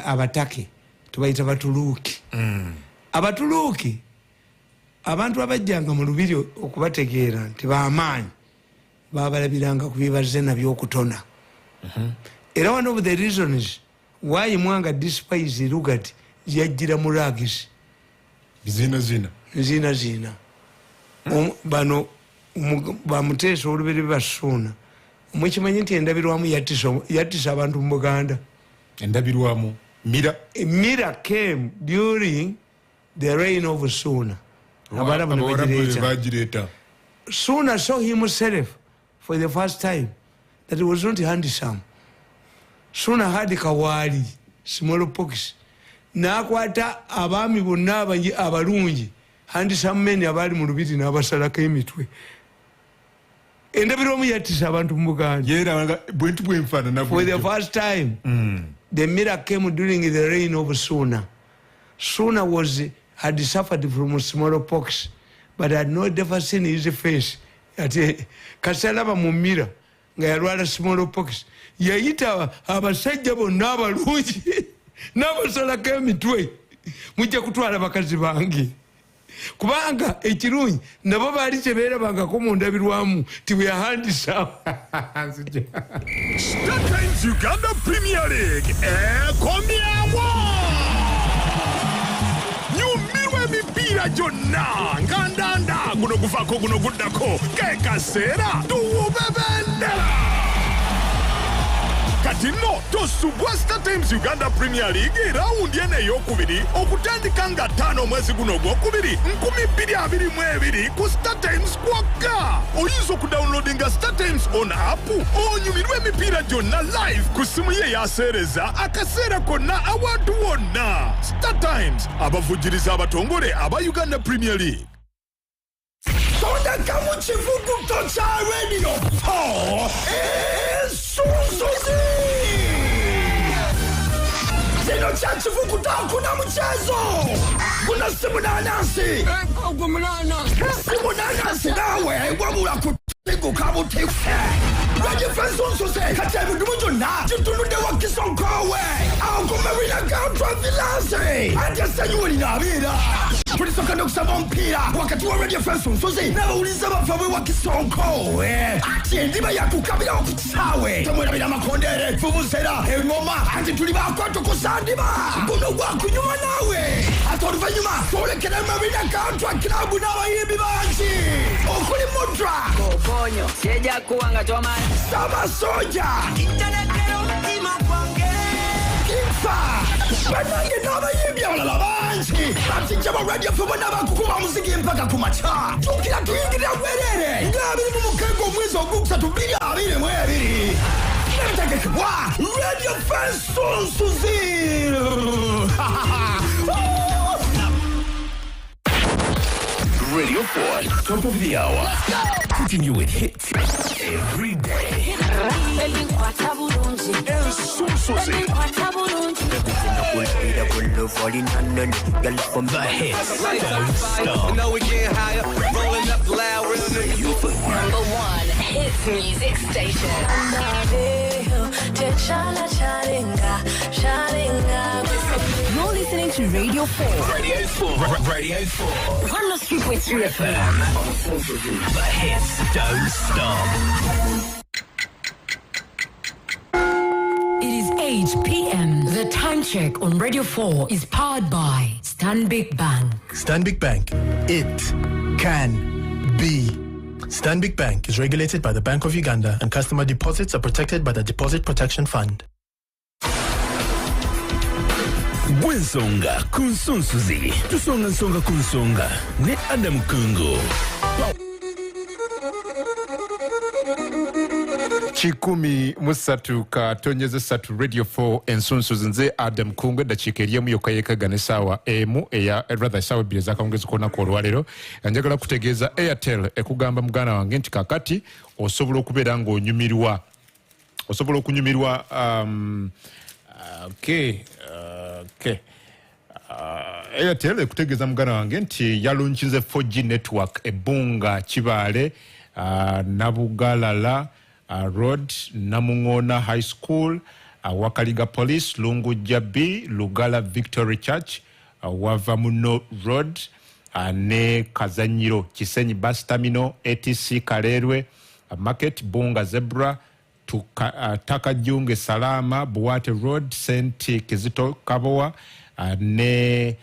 abatake tubayita batuluuki abatuluuki abantu abajjanga mu lubiri okubategeera nti bamaanyi babalabiranga ku bibaze nabyo okutona era one of the reasons why Mwanga despised Lugard yajjira mu ragis zina bano bamuteesa olubiri basuuna mwekimanyi nti endabirwamu yattisa abantu mu Buganda. Endabirwamu Mira came during the reign of Suna. Suna saw himself for the first time that he was not handsome. Suna had kawali, smallpox. Nakwata abami bonna abalungi handsome men abali mu lubiri n'abasalako emitwe. Endabirwamu yattisa abantu mu Buganda. For the first time, the miracle came during the reign of Suna. Suna had suffered from smallpox, but had not ever seen his face. Kasalaba mu mira nga yalwala smallpox. Yayita abasajja bonna abalungi n'abasalako emitwe mujja kutwala bakazi bange. Kubanga ekirungi nabo baali tebeerabangako mu ndabirwamu ti we are handsome. StarTimes Uganda Premier League ekomyewo nyumirwa emipiira gyonna ngandanda guno guvako guno guddako kekaseera tuwubebendera kati nno tosubwa StarTimes Uganda Premier League rawundi eno ey'okubiri okutandika nga 5 mwezi guno ogwokubiri 2022 ku StarTimes kwokka. Oyinza okudownloadinga StarTimes on app onyumirwa emipiira gyonna live ku simu ye yaseereza akaseera konna awantu wonna. StarTimes abavujjiriza abatongole aba Uganda Premier League. Tondeka mu kivuguto kya radio Suzuzi zino kya kivuguto hakuna mchezo. Kuna simu nanasi simu nanasi nawe wabula kutiguka butikuse Gwensonga kati ebidumu byonna kitunudde wa Kisonkowe akumerina Gautravilasi ate essanyu welinabeera tulisooka n'okusaba omupiira wakati wa Gwensonga n'abawuliza bafa bwe wa Kisonkowe ati endiba yakukabirawo ku kisaawe temwerabira amakondere vuvuzera engoma anti tuli bakwatu ku sandiba guno gwakunyuma naawe ate oluvannyuma twolekera emabina Gautra Club n'abayimbi bangi okuli Mudra Kokonyo seja kuwanga tomani Sama Soja Internatero Timapwange Kimfa Banange n'abayimbi abalala bangi batijja ba radio febo n'abakukuba muziki mpaka kumacha tukira tuyingira bwerere ng'abiri mu mukengo omwezi ogwokusatu 2022 nebitegekebwa Radio Gwensonga Radio 4, top of the hour. Putting you with hits every day. The hits don't stop. No, we getting higher, rolling up loud. Number 1 hits music station. You're listening to Radio 4. Radio 4. Radio 4. 103.3 FM. The hits don't stop. It is 8 p.m. The time check on Radio 4 is powered by Stanbic Bank. Stanbic Bank. It can B. Stanbic Bank is regulated by the Bank of Uganda, and customer deposits are protected by the Deposit Protection Fund. Gwensonga kunsunsuzi tusonga nsonga kunsonga ne Adam Kungo. Chikumi musatu ka tonyeze satu Radio 4 ensunsuzi nze Adam Kungo dakiika eri emu yokka yeekagana essaawa emu rather essaawa ebbiri ez'akawungeezi konaku olwaleero njagala kutegeeza Airtel ekugamba muganda wange nti kakati osobola okubeera ng'onyumirwa Airtel ekutegeeza muganda wange nti yalunchize 4G network ebbunga Kibaale Nabugalala Road, Namungona High School, Wakaliga Police, Lunguja B, Lugala Victory Church, Wavamuno Road, ne Kazanyiro, Kisenyi Bus Terminal, ATC Karerwe, Market, Bunga Zebra, Takajunge Salama, Buwate Road, St. Kizito Kabowa, ne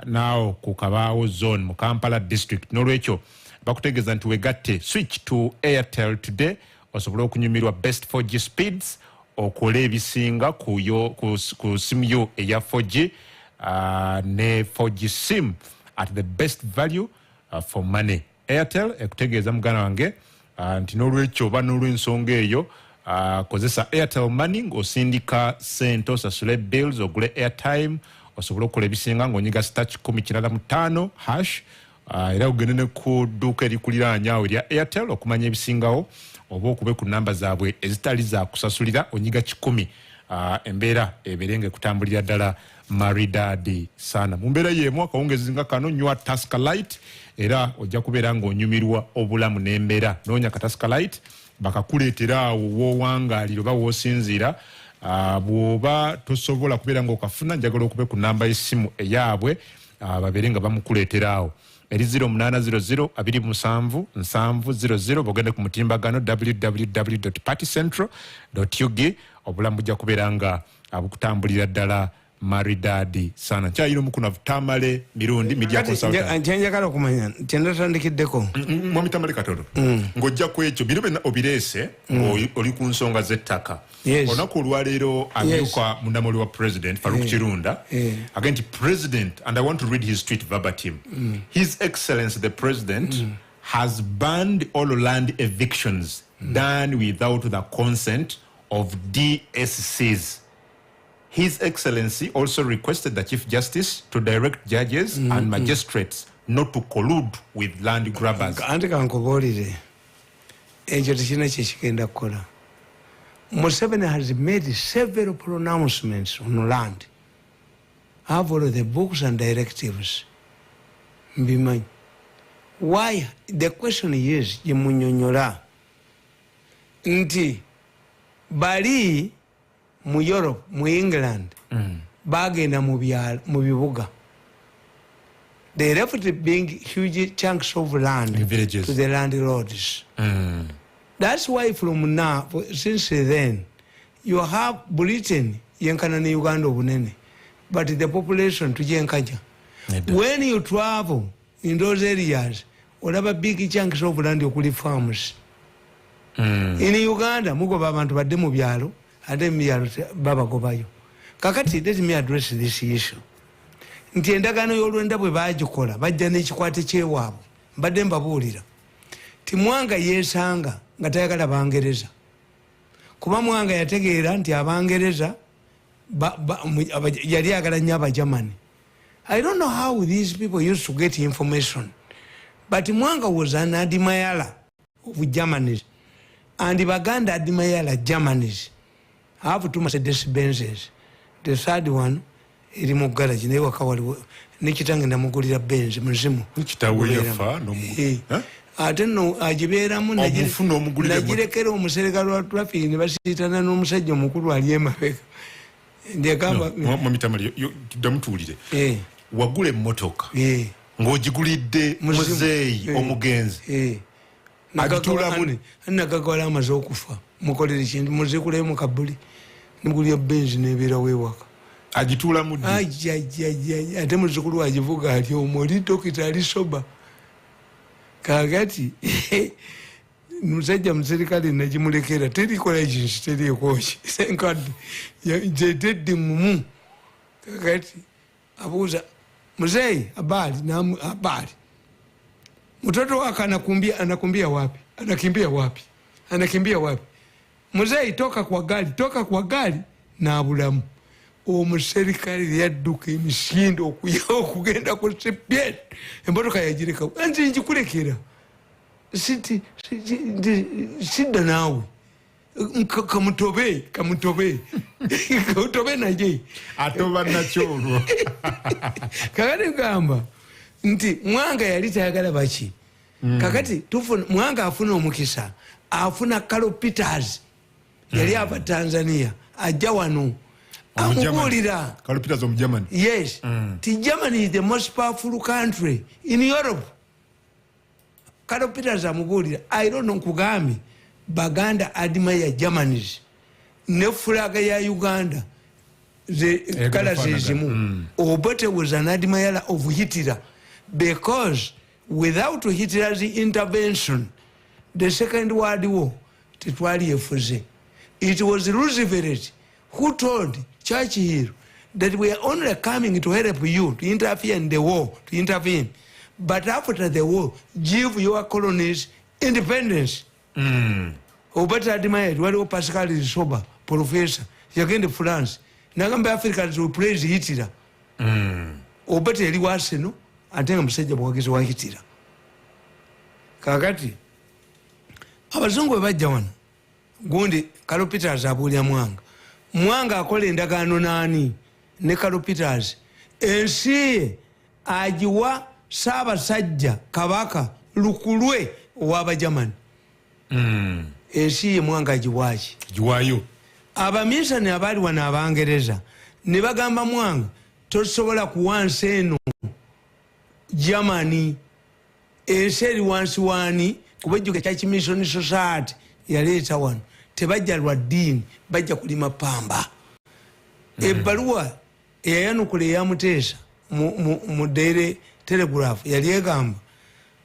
now Kukabao Zone, Mukampala District. Norwecho, bakutegeeza nti wegatte switch to Airtel today. Osobola okunyumirwa best 4G speeds okola ebisinga ku simu yo eya 4G ne 4G sim at the best value for money. Airtel ekutegeeza muganda wange nti n'olwekyo oba n'olw'ensonga eyo kozesa Airtel money ng'osindika sente osasule bills ogule airtime osobola okukola ebisinga ng'onyiga *195# era ogende ne ku dduuka erikuliraanyaawo erya Airtel okumanya ebisingawo oba okube ku namba zaabwe ezitali za kusasulira onyiga 10 embeera ebeerenge kutambulira ddala maridadi sana mu mbeera y'emu akawungezi nga kano nywa Tusker Light era ojja kubeera ng'onyumirwa obulamu n'embeera noonya ka Tusker Light bakakuleetera awo w'owangaalira oba w'osinziira bw'oba tosobola kubeera ng'okafuna njagala okube ku namba y'essimu eyaabwe babeere nga bamukuleetera awo eri 0800 bogende ku mutimbagano www.partycentral.ug obulamu bujja kubeera nga abukutambulira ddala maridadi sana kyayina omukuna Tamale Mirundi media consultant njagala okumanya kyendatandikiddeko mwami Tamale katono ng'ojja ku ekyo bino byonna obireese oli ku nsonga z'ettaka olunaku olwaleero amyuka mundamuli wa president Faruk Kirunda again president, and I want to read his tweet verbatim. His Excellency the President has banned all land evictions done without the consent of DSCs. His Excellency also requested the Chief Justice to direct judges and magistrates not to collude with land grabbers. Anti kankubuulire ekyo tekirina kyekigenda kukola. Museveni has made several pronouncements on land. I have all the books and directives. Mbimanyi. Why? The question is, jemunyonyola nti bali mu Europe, mu England, bagenda mu bibuga. They left being huge chunks of land to the landlords. That's why from now, since then, you have Britain, yenkana ne Uganda obunene, but the population to yenkaja. When you travel in those areas, whatever big chunks of land you could farms. In Uganda, mugoba abantu badde mu byalo, ate mu byalo baba gobayo. Kakati, let me address this issue. Nti endagaano y'olwenda bwe baagikola bajja n'ekikwate ky'ewaabwe mbadde mbabuulira ti Mwanga yeesanga nga tayagala Bangereza kuba Mwanga yategeera nti Abangereza yali ayagala nnyo Abajamani. I don't know how these people used to get information, but Mwanga was an admirer of Germany, and Baganda admirer Germany. I have 2 Mercedes-Benzes. The third one iri mu garage naye wakawaliwo nekitange namugulira Benz muzimu nikitawe yafa ate no agibeeramu nagirekera omuserikale wa traffic ne basiitana n'omusajja omukulu ali emabega ndegamba mwami Tamale tudamutuulire wagula emmotoka ng'ogigulidde muzeeyi omugenzi nagagala amaze okufa mukolere ekintu muzikuleyo mu kabuli nimugulira Benz nebeera weewaka agitula mudde ate muzukulu agivuga ali omuli dokita ali soba kakati musajja muserikale nakimulekera terikola ekintu teriekoki senkadde jetedde mumu kakati abuuza muzei abali mtoto wake anakumbia wapi anakimbia wapi muzei toka kwa gari na abulamu omuserikale yadduka emisindo okugenda ku sepyet emmotoka yagireka nti njikulekera sidda naawe kamutobe naye atoba nakyolwo kakati gamba nti mwanga yali tayagala baki kakati mwanga afuna omukisa afuna Carol Peters yali ava Tanzania ajja wano amubulira Carol Peters of Germany. Yes. Germany is the most powerful country in Europe. Carol Peters amubulira I don't know kugambi Baganda admire Germany's ne flag ya Uganda the colors ezimu. Obote was an admirer of Hitler because without Hitler's intervention the Second World War titwali efuze. It was Roosevelt who told Churchill that we are only coming to help you to interfere in the war, to intervene. But after the war, give your colonies independence. Obata admired waliwo Pascal Soba, professor, yagende France. Nagamba Africans will praise Hitler. Obata yali wase no, atenga musajja mwagezi wa Hitler. Kakati, abazungu bajja wano. Gundi Carol Peters abulya mwanga akola endagaano nani ne Carol Peters ensi ajiwa Ssaabasajja Kabaka lukulwe ow'Abajamani ensi ye mwanga ajiwaki jiwayo abamisani abaali wano Abangereza ne bagamba mwanga tosobola kuwansi eno Germany ensi eri wansi wani kubajjuka Church Mission Society yaleeta wano tebajja lwa ddiini bajja kulima pamba. Ebbaluwa eyayanukula eyamuteesa mu Daily Telegraph yali egamba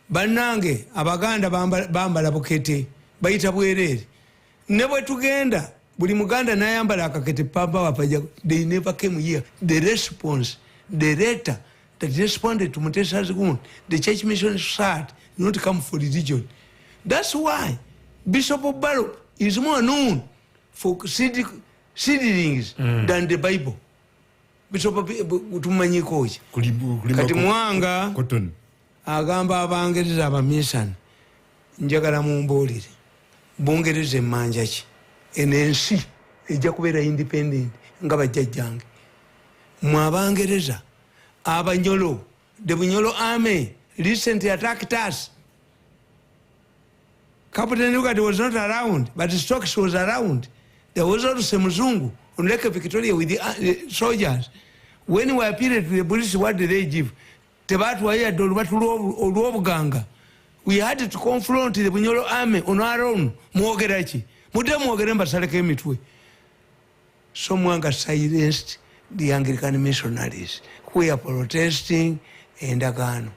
bannange Abaganda bambala bukete bayita bwereere ne bwe tugenda buli Muganda n'ayambala akakete pamba wapaja. They never came here. The response, the letter that responded to Mutesa's wound, the Church Mission Society not come for religion. That's why Bishop Barrow is more known for seedlings than the Bible. Bishop tumanyikoki kati mwanga agamba Abangereza Abamisani njagala mumbuulire Bungereza emmanja ki enensi ejja kubeera independent nga bajjajjange mwe Abangereza Abanyolo, the Bunyolo army recently attacked us. Captain Uganda was not around, but Stokes was around. There was also Mzungu on Lake Victoria with the soldiers. When we appealed to the police, what did they give? We had to confront the Bunyolo army on our own. Someone got silenced the Anglican missionaries who are protesting and agano.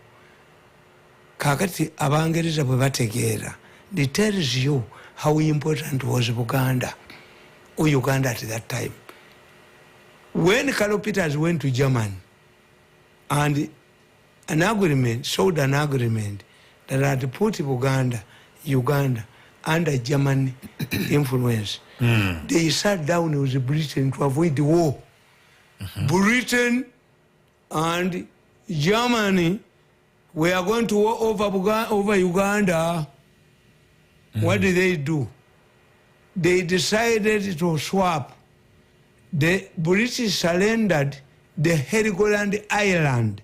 Kakati Abangereza bwe bategeera. It tells you how important was Uganda or Uganda at that time. When Carol Peters went to Germany and an agreement, showed an agreement that had put Uganda under German influence, they sat down with Britain to avoid the war. Britain and Germany were going to war over Uganda. What did they do? They decided to swap. The British surrendered the Heligoland Island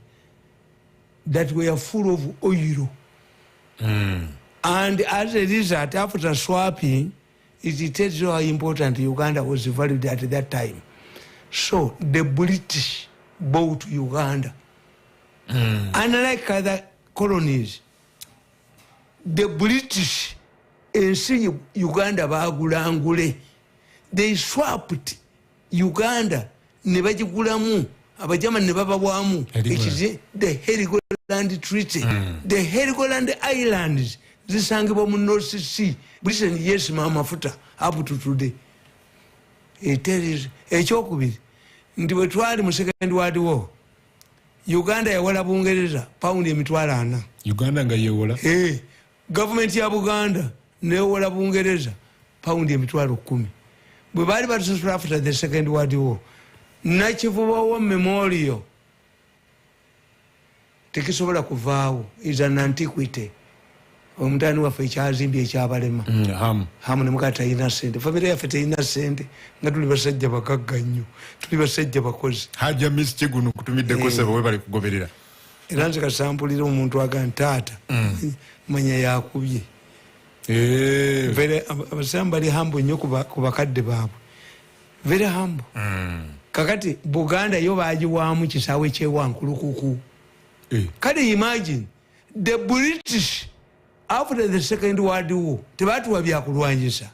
that were full of oil. And as a result, after swapping, it tells you how important Uganda was valued at that time. So the British bought Uganda. Unlike other colonies, the British ensi Uganda bagulangule. They swapped Uganda ne bagigulamu Abajamani ne bababwamu. It is the Heligoland Heligoland Treaty. The Heligoland Islands zisangibwa mu North Sea. Britain yes mafuta up to today. It is ekyokubiri ndi bwe twali mu Second World War. Uganda yawola Bungereza paundi emitwalo 4. Uganda nga yewola. Government ya Buganda newola Bungereza paundi emitwalo 10. Bwe bali batusasula after the Second World War. Nakivuba wo memorial tekisobola kuvaawo is an antiquity. Omutani waffe ekyazimbye ekyabalema hamu ne mukata ina sente famire yaffe teyina sente nga tuli basajja bagagga nnyo tuli basajja bakozi Hajja Miss Kigunu kutumiddeko sebo we bali kugoberera era nze kasampulira omuntu aga ntaata manya yakubye abasamu bali hambo nnyo ku bakadde baabwe very hambo kakati Buganda yo bagiwaamu kisaawe kyewankulukuku kale imagine the British after the Second World War tebatuwa byakulwanyisa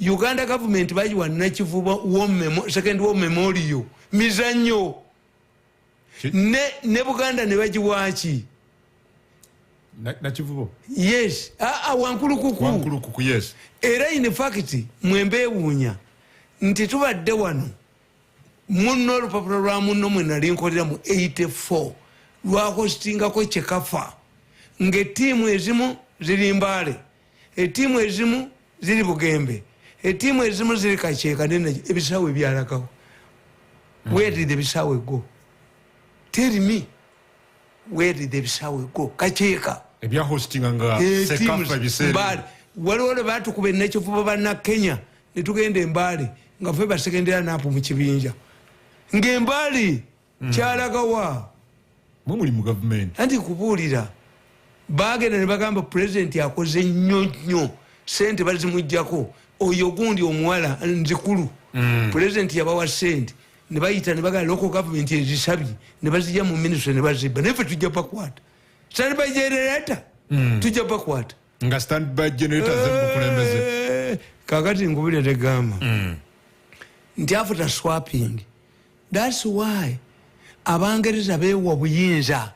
Uganda government bajiwa nakivuba Second War Memorial mizanyo ne Buganda ne bajiwaki nakivubo yes wankulukuku yes era in fact mwembe wunya nti tubadde wano munno olupapula lwa munno mwe nali nkolera mu 84 lwakostingako kyekafa ng'ettiimu ezimu ziri Mbale ettiimu ezimu ziri Bugembe ettiimu ezimu ziri Kakyeka ebisaawe byalagawo where did the bisaawe go tell me where did the bisaawe go Kakyeka ebya hostinga nga sekafa bisere Mbale waliwo ne baatukuba ennakivuba banna Kenya ne tugenda Mbale nga ffe basekendera naapo mu kibinja ng'Embale kyalagawa muli mu government anti kubuulira bagenda ne bagamba president akoze nnyo sente bazimujjako oyo gundi omuwala nzikulu president yabawa sente ne bayita ne bagala local government ezisabye ne bazijja mu ministry ne bazibba naye ffe tujja bakwata standby generator tujja bakwata nga standby generator zemukulembeze kakati nkubulira tegamba nti after swapping that's why Abangereza beewa buyinza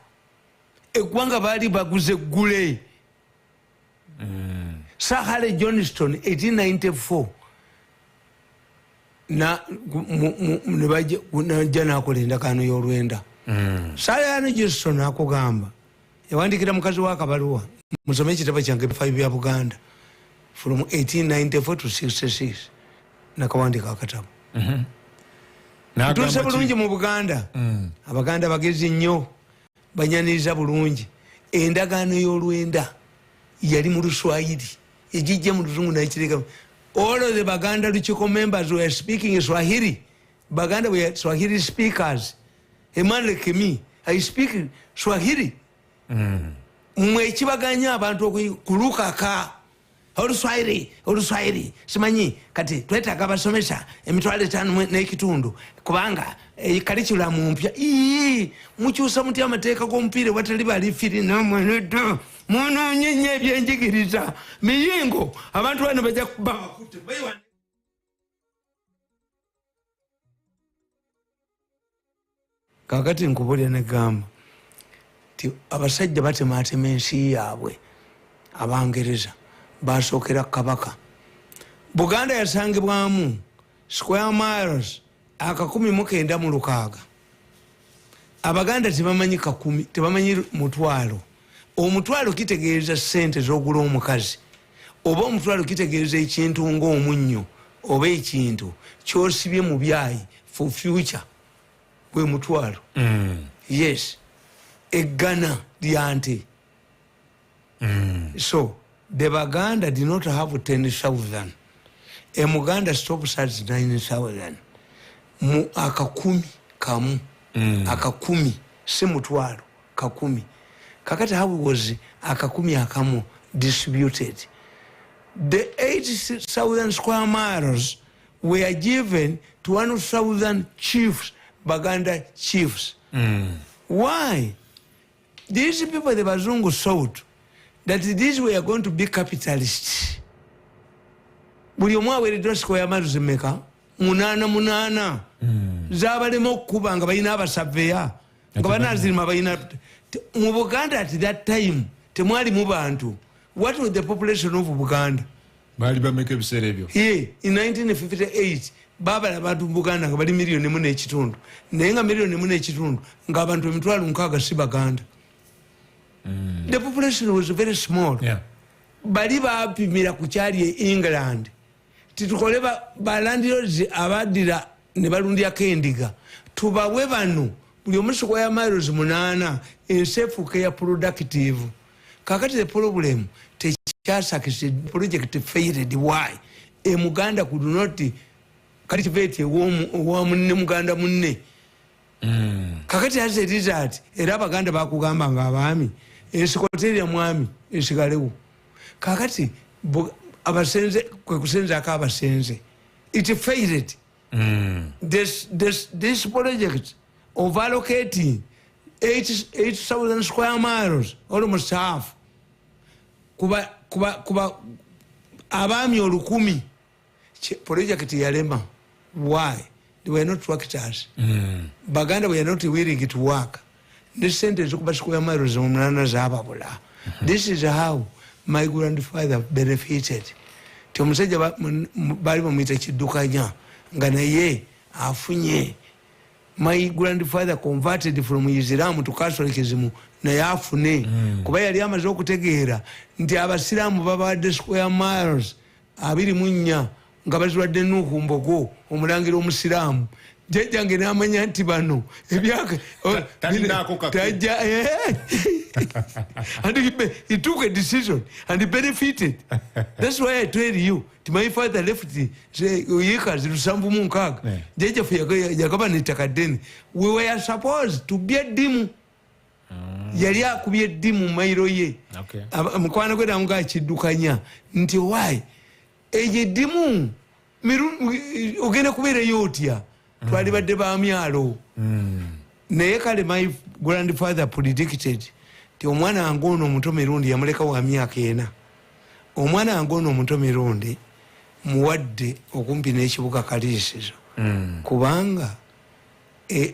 eggwanga baali baguze gule Sahale Johnston 1894 najja nakola endagaano y'olwenda Sahale Johnston akugamba yawandikira mukazi wa Kabaluwa musome ekitabo kyange 5 bya Buganda from 1894 to 66 nakawandika akatabo Tusa bulungi mu Buganda Abaganda bagezi nnyo banyaniriza bulungi endagaano y'olwenda yali mu Luswayiri ejijja mu Luzungu n'ekireka all of the Baganda Luchiko members were speaking Swahili Baganda were Swahili speakers a man like me I speak Swahili mwe kibaganya abantu okulukaka Oluswahili simanyi kati twetaaga basomesa emitwalo 5 n'ekitundu kubanga curriculum mpya mukyusa muti amateeka g'omupiira watali balifiri namwenedo munoonyenye ebyenjigiriza miyingo abantu bano bajja kubakutte kakati nkubulya negamba ti abasajja batemaatema ensi yaabwe Abangereza basookera Kabaka Buganda yasangibwamu square miles 196 Abaganda tebamanyi 10 tebamanyi mutwalo omutwalo kitegeeza sente z'ogula omukazi oba omutwalo kitegeeza ekintu ng'omunnyo oba ekintu kyosibye mu byayi for future gwe mutwalo yes eggana lyante so the Baganda did not have 10,000 a Muganda stops at 9,000 mu akakumi kamu akakumi si mutwalo kakumi kakati how was akakumi akamu distributed the 8,000 square miles were given to 1,000 chiefs Baganda chiefs why these people the Bazungu sought that these were going to be capitalists buli omu aweereddwa square miles meka 8 zabalema okukuba nga balina abasaveya nga banazirima balina mu Buganda at that time temwali mu bantu. What was the population of Buganda? Bali bameka ebiseera ebyo. In 1958 babala abantu Buganda nga bali miliyoni 4.5 naye nga miliyoni 4.5 nga abantu 6,000 si Baganda. The population was very small. Bali bapimira ku kyali England titukole ba landlords abadira ne balundya kendiga tubawe bano buli omusu kwa ya miles 8 ensefuke ya productive. Kakati the problem tekyasakise project failed. Why? Muganda could not cultivate wa munne Muganda munne. Kakati as a result era Baganda bakugamba nga abaami ensikoteri ya mwami ensigalewo. Kakati abasenze kwe kusenza aka abasenze. It failed. This project of allocating 8,000 square miles, almost half. Kuba abami olukumi project yalema. Why? They were not workers. Baganda were not willing to work. This sentence kuba square miles omunana zababula. This is how my grandfather benefited. Tomusajja bali bamwita kiddukanya nga naye afunye. My grandfather converted from Islam to Catholicism naye afune. Kuba yali amaze okutegeera nti abasiraamu babawadde square miles 24 nga baziwadde Nuhu Mbogo omulangira omusiraamu. Jjajjange n'amanya nti bano ebyaka tajja and he took a decision and he benefited. That's why I tell you my father left years lusambu mu nkaaga jjajja fe yakaba n'ettaka ddene. We were supposed to be eddimu yali akubye eddimu mayiro ye mukwana gwe namuga kiddukanya nti why eyo eddimu ogenda kubeerayo otya twali badde ba myalo. Naye kale my grandfather predicted ti omwana wange ono omuto Mirundi yamuleka wa myaka 4. Omwana wange ono omuto Mirundi muwadde okumpi n'ekibuga Kaliisizo kubanga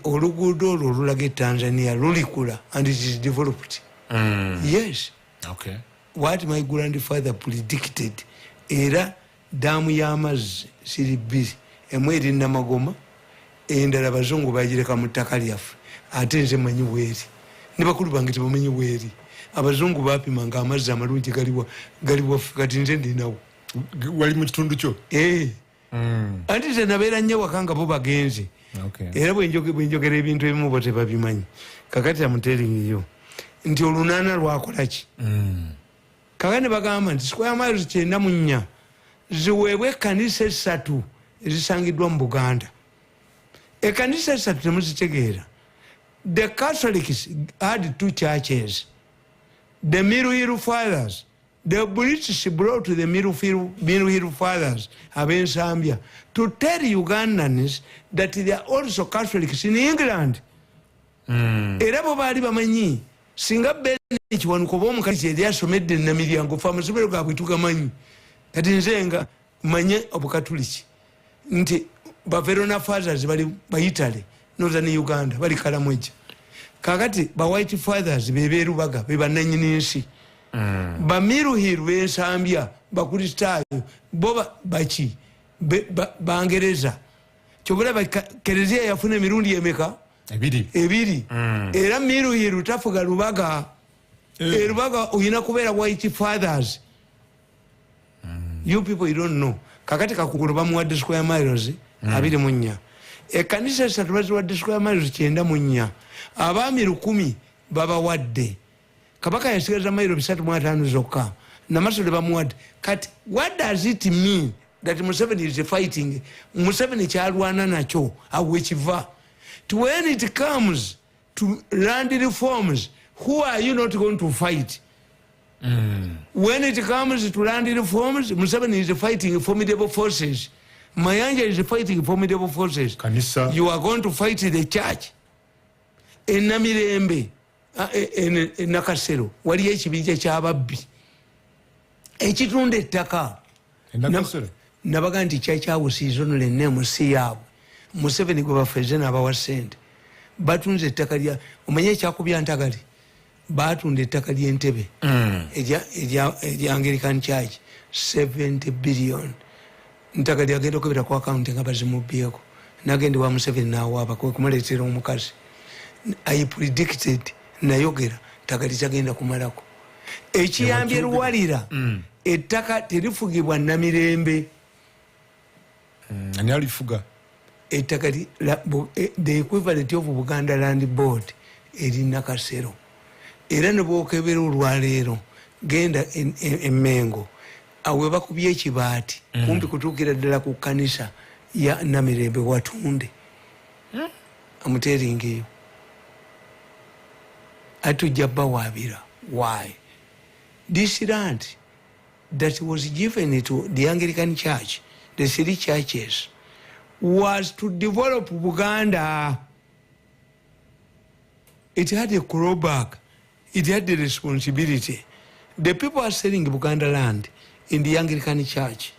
oluguudo olwo olulaga Tanzania lulikula and it is developed. Yes. Okay. What my grandfather predicted era daamu y'amazzi siri bbiri emu eri Namagoma endala abazungu bagireka mu ttaka lyaffe ate nze manyi bweri ne bakulu bange tebamanyi bweri. Abazungu bapimanga amazzi amalungi gali waffe kati nze ndinawo. Wali mu kitundu kyo? Anti nze nabeera nnyo waka nga bo bagenze. Era bwenjogera ebintu ebimu bo tebabimanyi. Kakati amuteeringiyo nti olunaana lwakola ki? Kakati ne bagamba nti square miles 94 ziweebwe ekkanisa 3 ezisangiddwa mu Buganda. Ekkanisa 3 temuzitegeera. The Catholics had 2 churches. The Mirundi Fathers. The British brought the Mirundi Fathers ab'ensambya to tell Ugandans that they are also Catholics in England. Era bo baali bamanyi singa Benich wanukoba omukazi yali asomedde Namiryango fa amasomero gaabwe tugamanyi. Kati nze nga manye Obukatuliki nti ba Verona Fathers bali ba Italy Northern Uganda bali Kalamweja. Kakati ba White Fathers bebeerubaga be bannannyini nsi. Ba Miruhiru b'ensambya bakristaayo bo baki Bangereza. Kyobulaba Kereziya yafuna emirundi emeka? 2. Era Miruhiru tafuga lubaga. Erubaga oyina kubeera White Fathers. You people, you don't know. Kakati kakugulu bamuwadde square miles 24. Ekkanisa 3 baziwadde square miles 94. Abaami 100 babawadde. Kabaka yasigaza mayiro 3.5 zokka. Namasole bamuwadde. Kati what does it mean that Museveni is fighting? Museveni kyalwana nakyo awekiva. When it comes to land reforms, who are you not going to fight? When it comes to land reforms, Museveni is fighting formidable forces. Mayanja is fighting formidable forces. Kanisa. You are going to fight the church. In Namirembe, in Nakasero, waliyo ekibinja ky'ababbi. Ekitundu ettaka. Nabaga nti kyakyabusiizo nolenne musi yaabwe. Museveni gwe bafeze n'abawa ssente. Batunze ettaka lya omanye ekyakubya Ntagali. batunda ettaka ly'Entebbe erya Anglican Church 70 billion. Ntaka lyagenda okubira ku akaunti nga bazimubyeko nagende wa Museveni nawaaba kumuleetera omukazi. I predicted nayogera ttaka likyagenda kumalako. Ekiyambye Luwalira ettaka terifugibwa Namirembe. Ani alifuga? Ettaka the equivalent of Buganda Land Board eri Nakasero. Era ne bwokebera olwaleero genda Emmengo awe bakubye ekibaati kumpi kutuukira ddala ku kanisa ya Namirembe Watunde. I'm telling you. Atujja bawaabira. Why? This land that was given to the Anglican Church, the 3 churches, was to develop Buganda. It had a clawback. It had the responsibility. The people are selling Buganda land in the Anglican Church,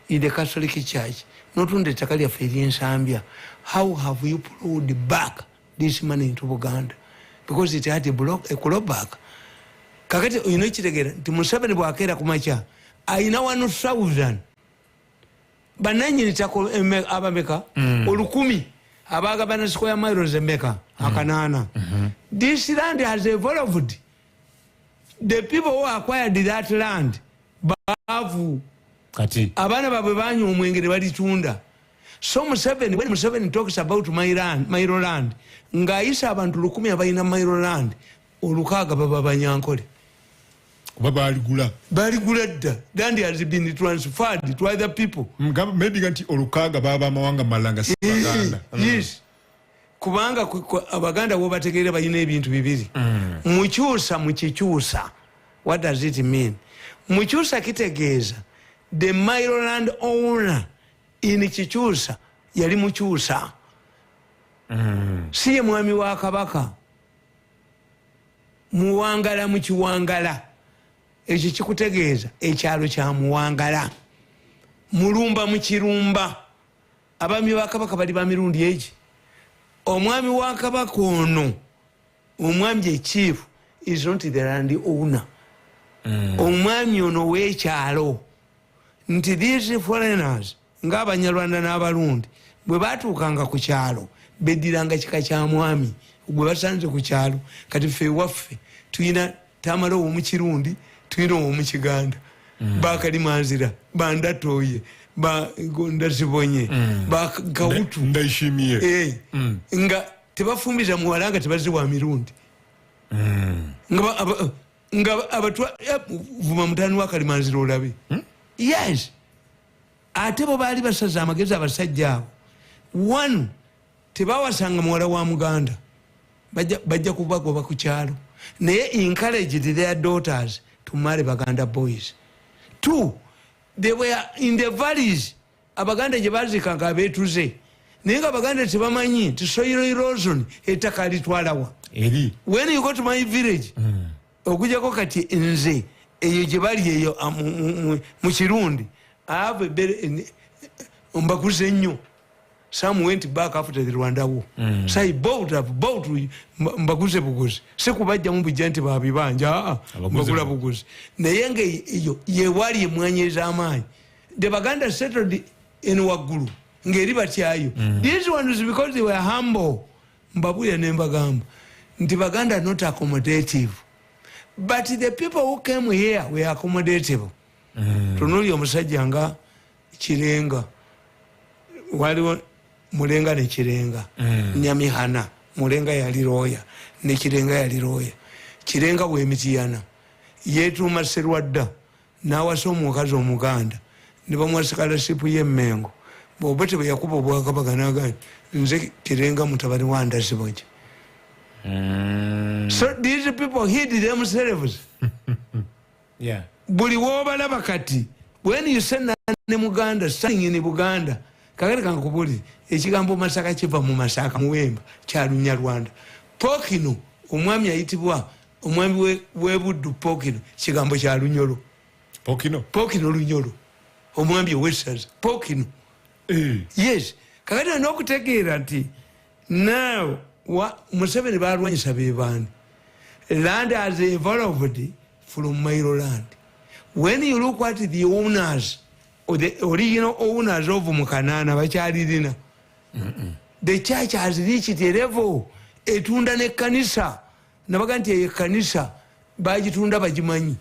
in the Catholic Church, not on the Takalia Fedi in Zambia. How have you plowed back this money into Buganda? Because it had a clawback. Kakati you know chitegera nti Museveni bwakera kumacha aina 1000 bananyi nitako abameka olukumi abagabana square miles emeka akanana. This land has evolved. The people who acquired that land bavu kati abana babwe banyu omwengere balitunda. So Museveni, when Museveni talks about Mairo land, ngaisa abantu 10 abalina Mairo land olukaga baba banyankole baligula dda. Land has been transferred to other people. Maybe ganti olukaga baba mawanga malanga si Baganda. Yes. Kubanga Abaganda wo bategeera bayina ebintu bibiri. Mukyusa mukikyusa. What does it mean? Mukyusa kitegeeza the Mairo land owner in Kikyusa yali mukyusa. Siye mwami wa Kabaka. Muwangala mukiwangala. Ekyo kikutegeeza ekyalo kya Muwangala. Mulumba mukirumba. Abami ba Kabaka bali ba mirundi egi. Omwami wa Kabaka ono, omwami chief is not the land owner. Omwami ono w'ekyalo. Nti these foreigners ng'Abanyarwanda n'Abarundi bwe batuukanga ku kyalo beddiranga kika kya mwami gwe basanze ku kyalo. Kati ffe waffe tuyina Tamale ow'omukirundi, tuyina ow'omukiganda, Bakalimanzira, Bandatoye, Ndazibonye, Bakawutu, Ndayishimiye, nga tebafumbiza muwala nga tebaziwa mirundi. Nga abatwa vuma mutani wa Kalimanzira olabe. Yes. Ate bo baali basaza amagezi abasajja abo. One, tebawasanga muwala wa Muganda. Bajja kubagoba ku kyalo. Naye encouraged their daughters to marry Baganda boys. Two, they were in the valleys. Abaganda gye bazikanga abeetuze. Naye nga Abaganda tebamanyi nti soil erosion ettaka litwalawa. When you go to my village, okujjako kati nze eyo gye bali eyo mu Kirundi, I have a very mbakuze nnyo. Some went back after the Rwanda war. Say bought mbakuze buguzi. Sekubajja mu bujja nti babibanja mbagula buguzi. Naye nga eyo ye wali emwanye ez'amaanyi. The Baganda settled in Waggulu ng'eri batyayo. These ones because they were humble. Mbabuya ne mbagamba nti Baganda are not accommodative. But the people who came here were accommodative. Tunuli omusajja nga Kirenga. Waliwo Mulenga ne Kirenga. Nyamihana. Mulenga yali Roya. Ne Kirenga yali Roya. Kirenga w'emitiyana. Yeetuma Sserwadda. N'awasa omukazi Omuganda. Ne bamuwa scholarship y'Emmengo. Bw'oba tebe yakuba Obwakabaka n'agamba nze Kirenga mutabani wa Ndazibonye. So these people hid themselves. Yeah. Buli w'obalaba kati. When you send ne Muganda standing in Buganda, kakati kankubuli ekigambo Masaka kiva mu Masaka Muwemba kya Lunyarwanda. Pokino omwami ayitibwa omwami w'Ebuddu Pokino kigambo kya Lunyolo. Pokino Lunyolo. Omwami w'essaza Pokino. Yes. Kakati n'okutegeera nti now Museveni balwanyisa be baani. land has evolved from Mairo land. When you look at the owners, or the original owners of Mukanana, Vacharirina, the church has reached a level, etunda ne kanisa, nabaganti kanisa, bajitunda bajimani,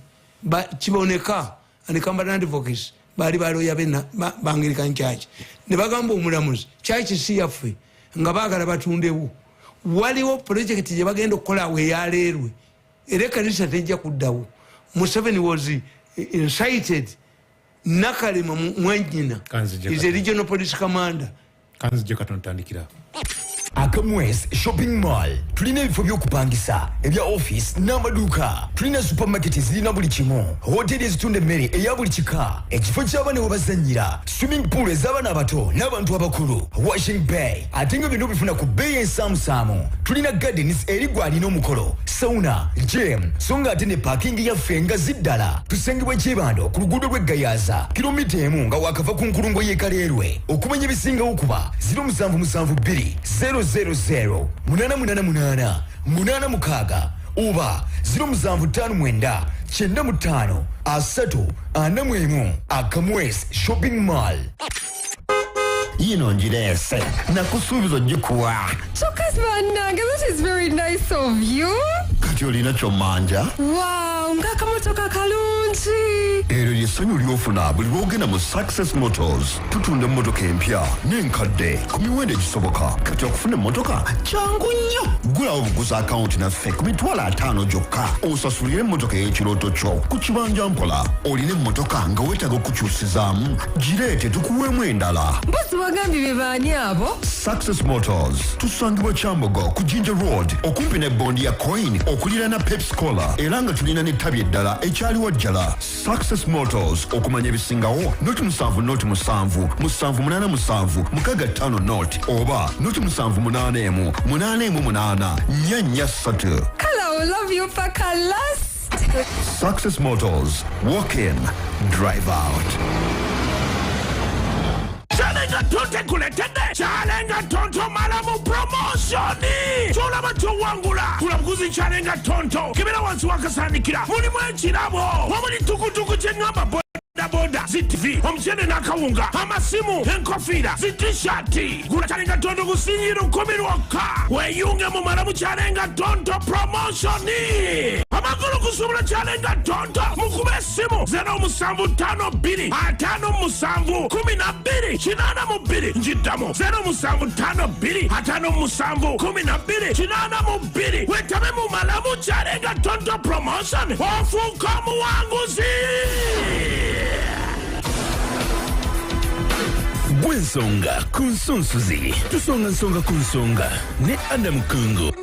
chiboneka, and the Cumberland Advocates, bari baro yabena, Anglican church. Nebagambo mulamus, church is CFA, Ngabagara batundewu. Waliwo project je bagenda okukola we yaleerwe. Era kanisa tejja kuddawo. Museveni was incited. Nakalema Mwenjina is a regional police commander. Kanzije katontandikira. Akamwes Shopping Mall tulina ebifo by'okupangisa ebya office n'amaduuka, tulina supermarket zirina buli kimu, hoteli ezitunda emmere eya buli kika, ekifo ky'abaana we bazannyira, swimming pool ez'abaana abato n'abantu abakulu, washing bay ate nga bino bifuna ku bbeeyi ensaamusaamu. Tulina gardens eri gwe alina omukolo, sauna, gym, so nga ate ne parking yaffe nga ziddala. Tusangibwa Kyebando ku luguudo lw'Eggayaza, kilomita emu nga wakava ku nkulungo y'e Kaleerwe. Okumanya ebisingawo kuba 0772 000 888 886 oba 0759 95 341. Akamwes Shopping Mall. Yino njirese nakusuubiza ojjikuwa. Chokas bannange, that is very nice of you. Kati olina ky'omanja? Wow, ng'akamotoka kalungi. Ero ly'essanyu ly'ofuna buli lw'ogenda mu Success Motors. Tutunda emmotoka empya n'enkadde ku miwendo egisoboka. Kati okufuna emmotoka kyangu nnyo. Gulawo buguza akawunti naffe ku mitwalo 5 gyokka. Osasulire emmotoka y'ekirooto kyo ku kibanja mpola. Olina emmotoka nga weetaaga okukyusizaamu, gireete tukuweemu endala. Mbuzi bagambye be baani abo? Success Motors tusangibwa Kyambogo ku Jinja Road okumpi ne bondi ya Coin okuliraana Pepsi Cola era nga tulina n'ettabi eddala ekyaliwo Jala. Success Motors okumanya ebisingawo noti 7 noti 7 787 655 noti oba noti 781 818 443. Kala, love you paka last. Success Motors, walk in, drive out. Chalenga tonte kuletende. Chalenga tonto malamu promotioni. Chola bacho wangula. Kulabuguzi chalenga tonto. Kibera wansi wakasandikira. Mulimu ekirabo. Wamuli tukutuku kyengamba boda ZTV omukyene n'akawunga amasimu enkofiira zitishati gula Chalenga tonto kusinyira 10 lwokka weyunge mu malamu Chalenga tonto promotioni. Amakulu kusubula Chalenga tonto mukube essimu 0752 57 12 82 njiddamu 0752 57 12 82 wetabe mu malamu Chalenga tonto promotion ofuuka muwanguzi. Gwensonga kunsunsuzi tusonga nsonga kunsonga ne Adam Kungu.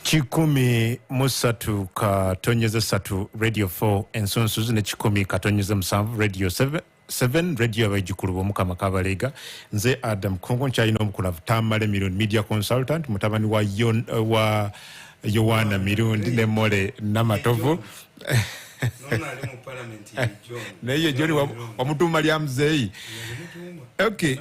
Chikumi musatu katonyeza satu Radio 4 ensonsuzi ne chikumi katonyeza musanvu Radio 7 radio abajikulu bomukama kabalega. Nze Adam Kongo nkyalina omukulavu Tamale Mirundi media consultant mutabani wa Yowana Mirundi ne Mole Namatovu. Naye John wamutuma lya mzeyi. Okay.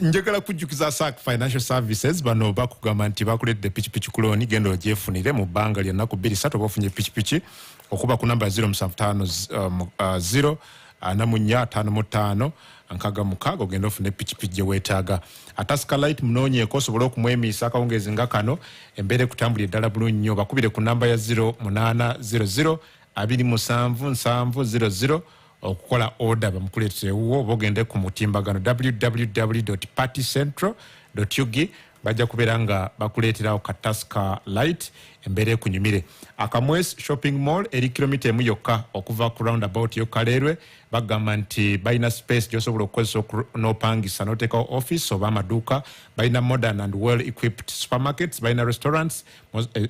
Njagala kujjukiza SAC Financial Services bano bakugamba nti bakuledde pichipichi kuloni gendo gyefunire mu bbanga lya nnaku 2 bafunye pichipichi okuba ku namba 0750 445 ankaga mukago gendo ofune pichipichi gye weetaaga. Ataska Light munoonyeeko osobola okumwemiisa akawungezi nga kano embeere kutambulira eddala bulungi nnyo bakubire ku namba ya 0800 27700 okukola order bamukuleterewo bogende ku mutimbagano www.partycentral.ug bajja kubeera nga bakuleeterawo kataska light embeera ekunyumire. Akamwes shopping mall eri kilomita emu yokka okuva ku roundabout y'Okalerwe. Bagamba nti balina space gy'osobola okukozesa n'opangisa n'oteekawo office oba amaduuka. Balina modern and well equipped supermarkets, balina restaurants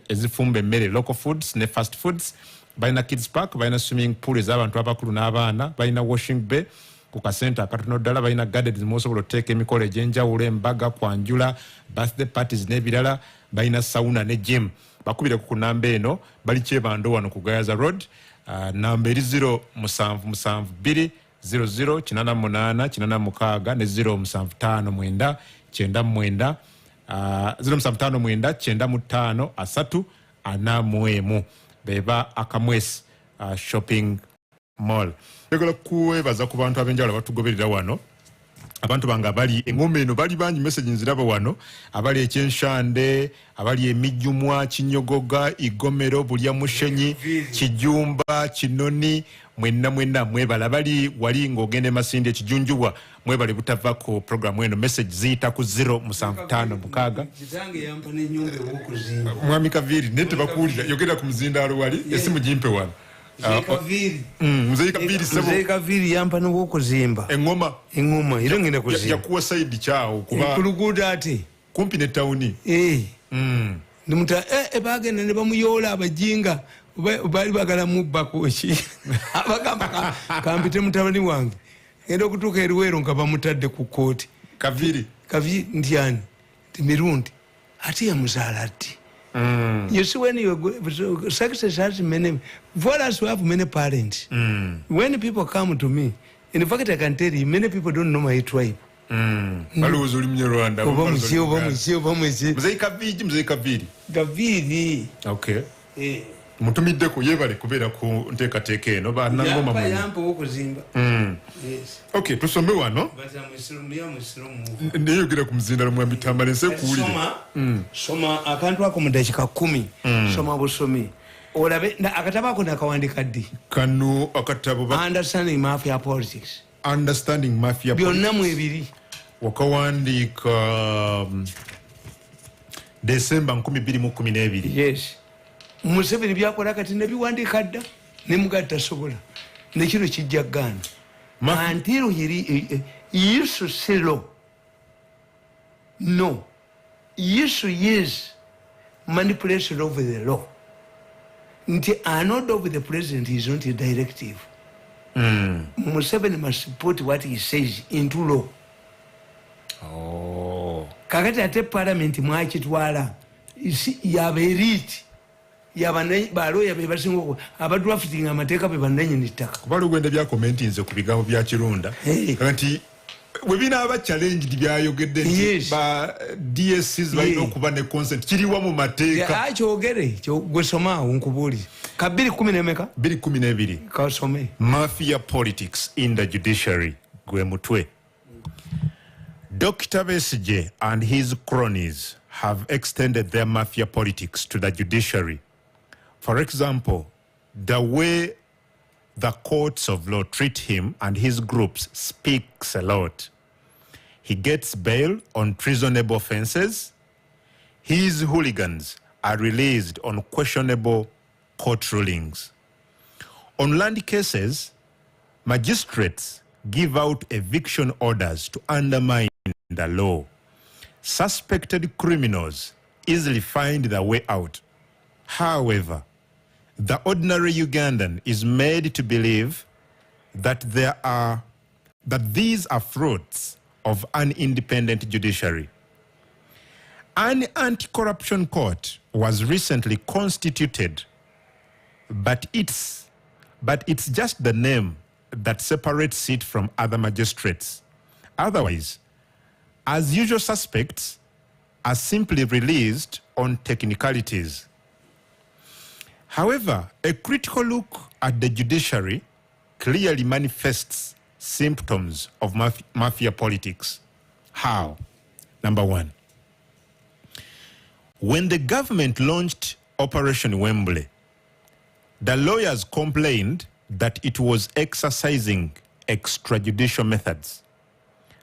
ezifumba emmere, local foods ne fast foods. Balina kids park, balina swimming pool ez'abantu abakulu n'abaana, balina washing bay ku kasenta akatono ddala, balina gardens mwosobola oteeka emikolo egy'enjawulo, embaga, kwanjula, birthday parties n'ebirala. Balina sauna ne gym. Bakubire ku namba eno bali Kyebando wano ku Gayaza Road. Namba eri 0772 00 88 86 ne 0759 99 0759 95 3 beba Akamwes shopping mall. Njagala kuwebaza ku bantu ab'enjawulo abatugoberera wano. Abantu bange abali engombe eno bali bangi message nziraba wano, abali Ekyenshande, abali Emijjumwa, Kinyogoga, Igomero, Bulya Mushenyi, Kijumba, Kinoni, mwenna mwebala. Bali wali ng'ogende Masinde Kijunjubwa mwebale butava ku program eno. Message ziyita ku 075 kitange yampa n'ennyumba ew'okuzimba. Mwami Kaviri nete bakuwulira yogera ku muzindaalo wali esimu gimpe wano. Mzee Kaviri yampa n'obw'okuzimba engoma era ngenda kuzimba yakuwa side kyawo kuba ku luguudo ate kumpi ne tawuni. Ndimuta bagenda ne bamuyoola abajinga bali bagala mubba koki abagamba kampite mutabani wange ngenda okutuuka eruweero nga bamutadde ku kooti. Kaviri ndyani Mirundi ate yamuzaala ati. You see, when you success has many, for us who have many parents, when people come to me, in fact, I can tell you, many people don't know my tribe. Kaviri. Okay. Mutumiddeko yebale kubeera ku nteekateeka eno bannangoma mu. Yampa okuzimba. Yes. Okay, tusome wano. Neyogera ku muzindaalo mwami Tamale nsekuwulire. Soma akantu ako mu dakiika 10. Soma busomi. Olabe akatabo ako nakawandika ddi? Kano akatabo Understanding Mafia Politics. Understanding Mafia Politics. Byonna mu ebiri. Wakawandiika December 2012. Yes. Museveni byakola kati nebiwandiika dda ne mugatta sobola ne kino kijja gana until he used to say law. No, he used to use manipulation over the law. Nti an order of the president is not a directive. Museveni must put what he says into law. Kakati ate parliament mwakitwala yaberiti baloya be basinga abadrafting amateeka be bannanyini ttaka kubala ogwenda bya commenti nze ku bigambo bya Kirunda nti we binaaba challenge byayogedde nti ba DSCs balina okuba ne consent kiriwa mu mateeka akyogere gwe soma nkubuli ka 2012 2012 kasome Mafia Politics in the Judiciary gwe mutwe. Dr. Besigye and his cronies have extended their mafia politics to the judiciary. For example, the way the courts of law treat him and his groups speaks a lot. He gets bail on treasonable offenses. His hooligans are released on questionable court rulings. On land cases, magistrates give out eviction orders to undermine the law. Suspected criminals easily find their way out. However, the ordinary Ugandan is made to believe that these are fruits of an independent judiciary. An anti-corruption court was recently constituted, but it's just the name that separates it from other magistrates. Otherwise, as usual, suspects are simply released on technicalities. However, a critical look at the judiciary clearly manifests symptoms of mafia politics. How? Number one, when the government launched Operation Wembley, the lawyers complained that it was exercising extrajudicial methods.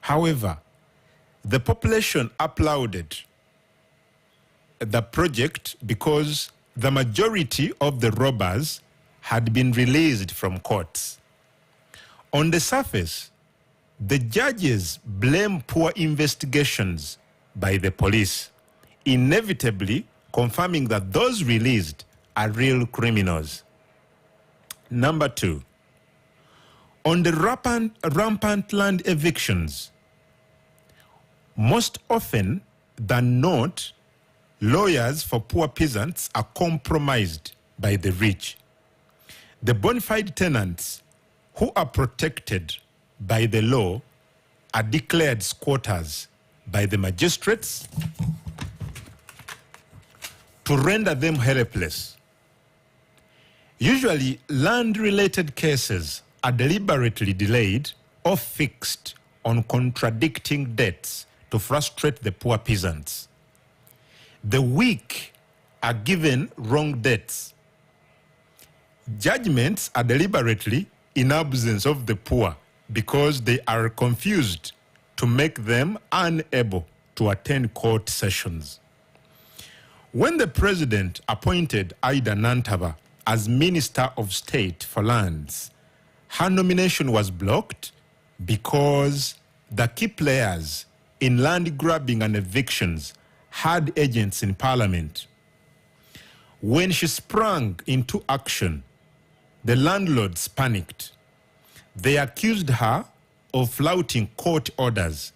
However, the population applauded the project because the majority of the robbers had been released from courts. On the surface, the judges blame poor investigations by the police, inevitably confirming that those released are real criminals. Number 2, on the rampant land evictions, most often than not, lawyers for poor peasants are compromised by the rich. The bona fide tenants who are protected by the law are declared squatters by the magistrates to render them helpless. Usually, land-related cases are deliberately delayed or fixed on contradicting dates to frustrate the poor peasants. The weak are given wrong dates. Judgments are deliberately in absence of the poor because they are confused to make them unable to attend court sessions. When the president appointed Ida Nantaba as Minister of State for Lands, her nomination was blocked because the key players in land grabbing and evictions had agents in Parliament. When she sprang into action, the landlords panicked. They accused her of flouting court orders.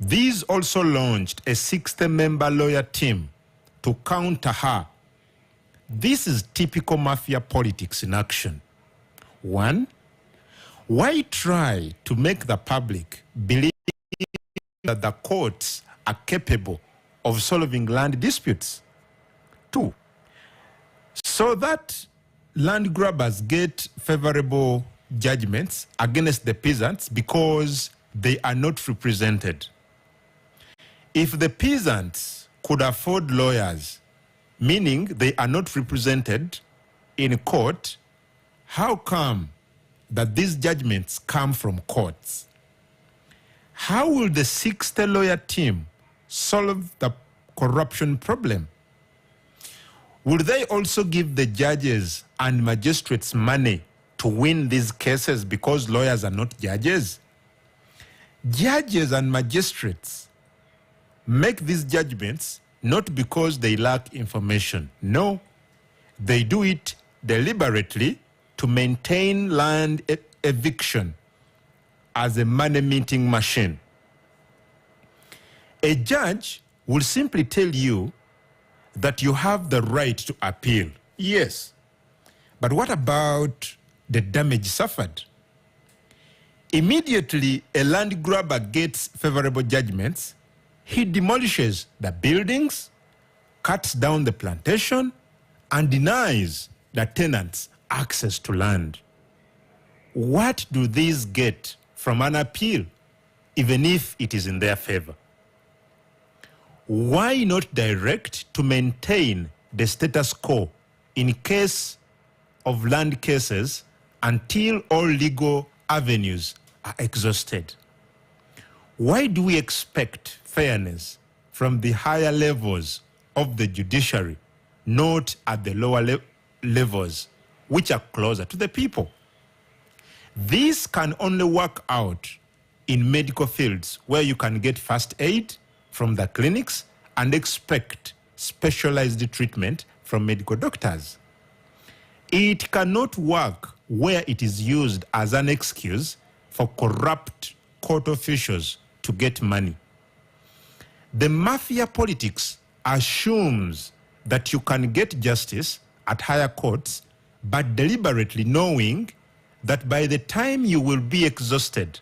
These also launched a 60-member lawyer team to counter her. This is typical mafia politics in action. 1, why try to make the public believe that the courts are capable of solving land disputes? 2, so that land grabbers get favorable judgments against the peasants because they are not represented. If the peasants could afford lawyers, meaning they are not represented in court, how come that these judgments come from courts? How will the 60-lawyer team solve the corruption problem? Will they also give the judges and magistrates money to win these cases because lawyers are not judges? Judges and magistrates make these judgments not because they lack information. No, they do it deliberately to maintain land eviction as a money-minting machine. A judge will simply tell you that you have the right to appeal. Yes, but what about the damage suffered? Immediately, a land grabber gets favorable judgments, he demolishes the buildings, cuts down the plantation, and denies the tenants access to land. What do these get from an appeal, even if it is in their favor? Why not direct to maintain the status quo in case of land cases until all legal avenues are exhausted? Why do we expect fairness from the higher levels of the judiciary, not at the lower levels, which are closer to the people? This can only work out in medical fields where you can get first aid from the clinics and expect specialized treatment from medical doctors. It cannot work where it is used as an excuse for corrupt court officials to get money. The mafia politics assumes that you can get justice at higher courts, but deliberately knowing that by the time you will be exhausted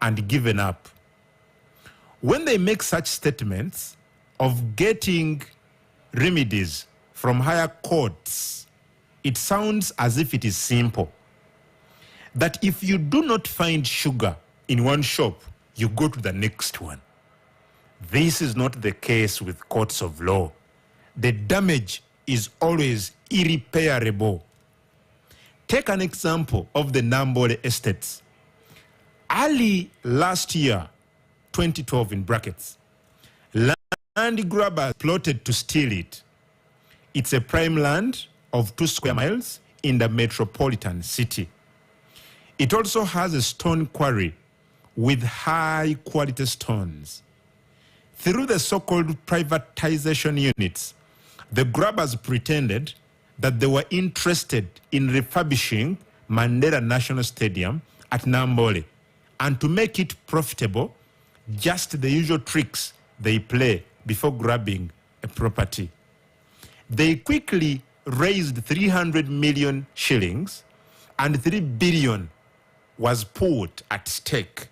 and given up. When they make such statements of getting remedies from higher courts, it sounds as if it is simple. That if you do not find sugar in one shop, you go to the next one. This is not the case with courts of law. The damage is always irreparable. Take an example of the Nambole estates. Early last year, 2012 in brackets, land land grabbers plotted to steal it. It's a prime land of 2 square miles in the metropolitan city. It also has a stone quarry with high quality stones. Through the so-called privatization units, the grabbers pretended that they were interested in refurbishing Mandela National Stadium at Nambole, and to make it profitable, just the usual tricks they play before grabbing a property. They quickly raised 300 million shillings and 3 billion was put at stake.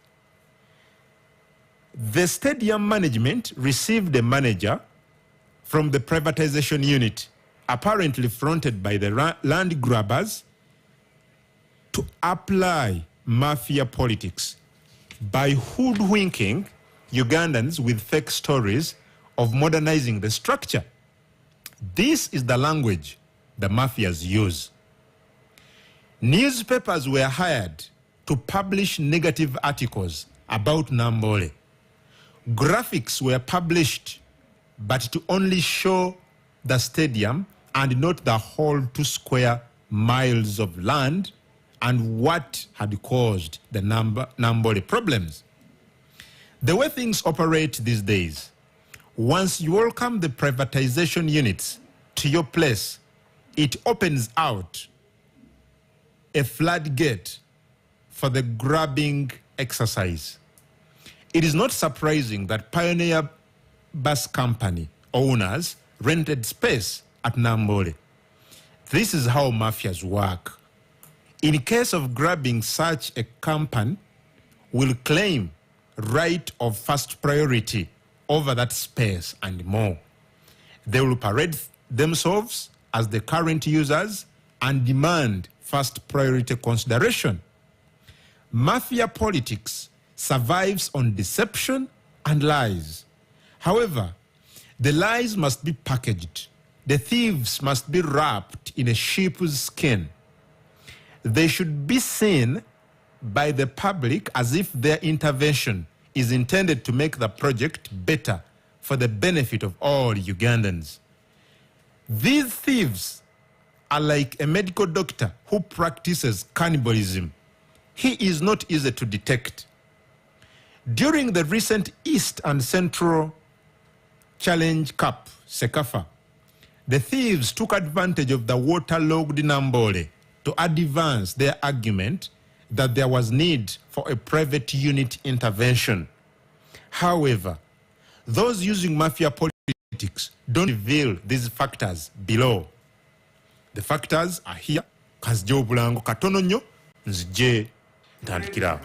The stadium management received a manager from the privatization unit, apparently fronted by the land grabbers, to apply mafia politics by hoodwinking Ugandans with fake stories of modernizing the structure. This is the language the mafias use. Newspapers were hired to publish negative articles about Nambole. Graphics were published, but to only show the stadium and not the whole 2 square miles of land and what had caused the Nambole problems. The way things operate these days, once you welcome the privatization units to your place, it opens out a floodgate for the grabbing exercise. It is not surprising that Pioneer Bus Company owners rented space at Nambole. This is how mafias work. In case of grabbing, such a company will claim right of first priority over that space and more. They will parade themselves as the current users and demand first priority consideration. Mafia politics survives on deception and lies. However, the lies must be packaged. The thieves must be wrapped in a sheep's skin. They should be seen by the public as if their intervention is intended to make the project better for the benefit of all Ugandans. These thieves are like a medical doctor who practices cannibalism. He is not easy to detect. During the recent East and Central Challenge Cup, Sekafa, the thieves took advantage of the waterlogged Nambole to advance their argument that there was need for a private unit intervention. However, those using mafia politics don't reveal these factors below. The factors are here. Kazije obulango katono nnyo nzije ntandikira.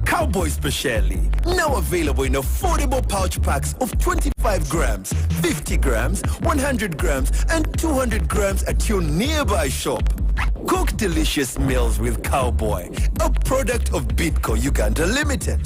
Cowboy Speciale, now available in affordable pouch packs of 25 grams, 50 grams, 100 grams, and 200 grams at your nearby shop. Cook delicious meals with Cowboy, a product of Bidco Uganda Limited.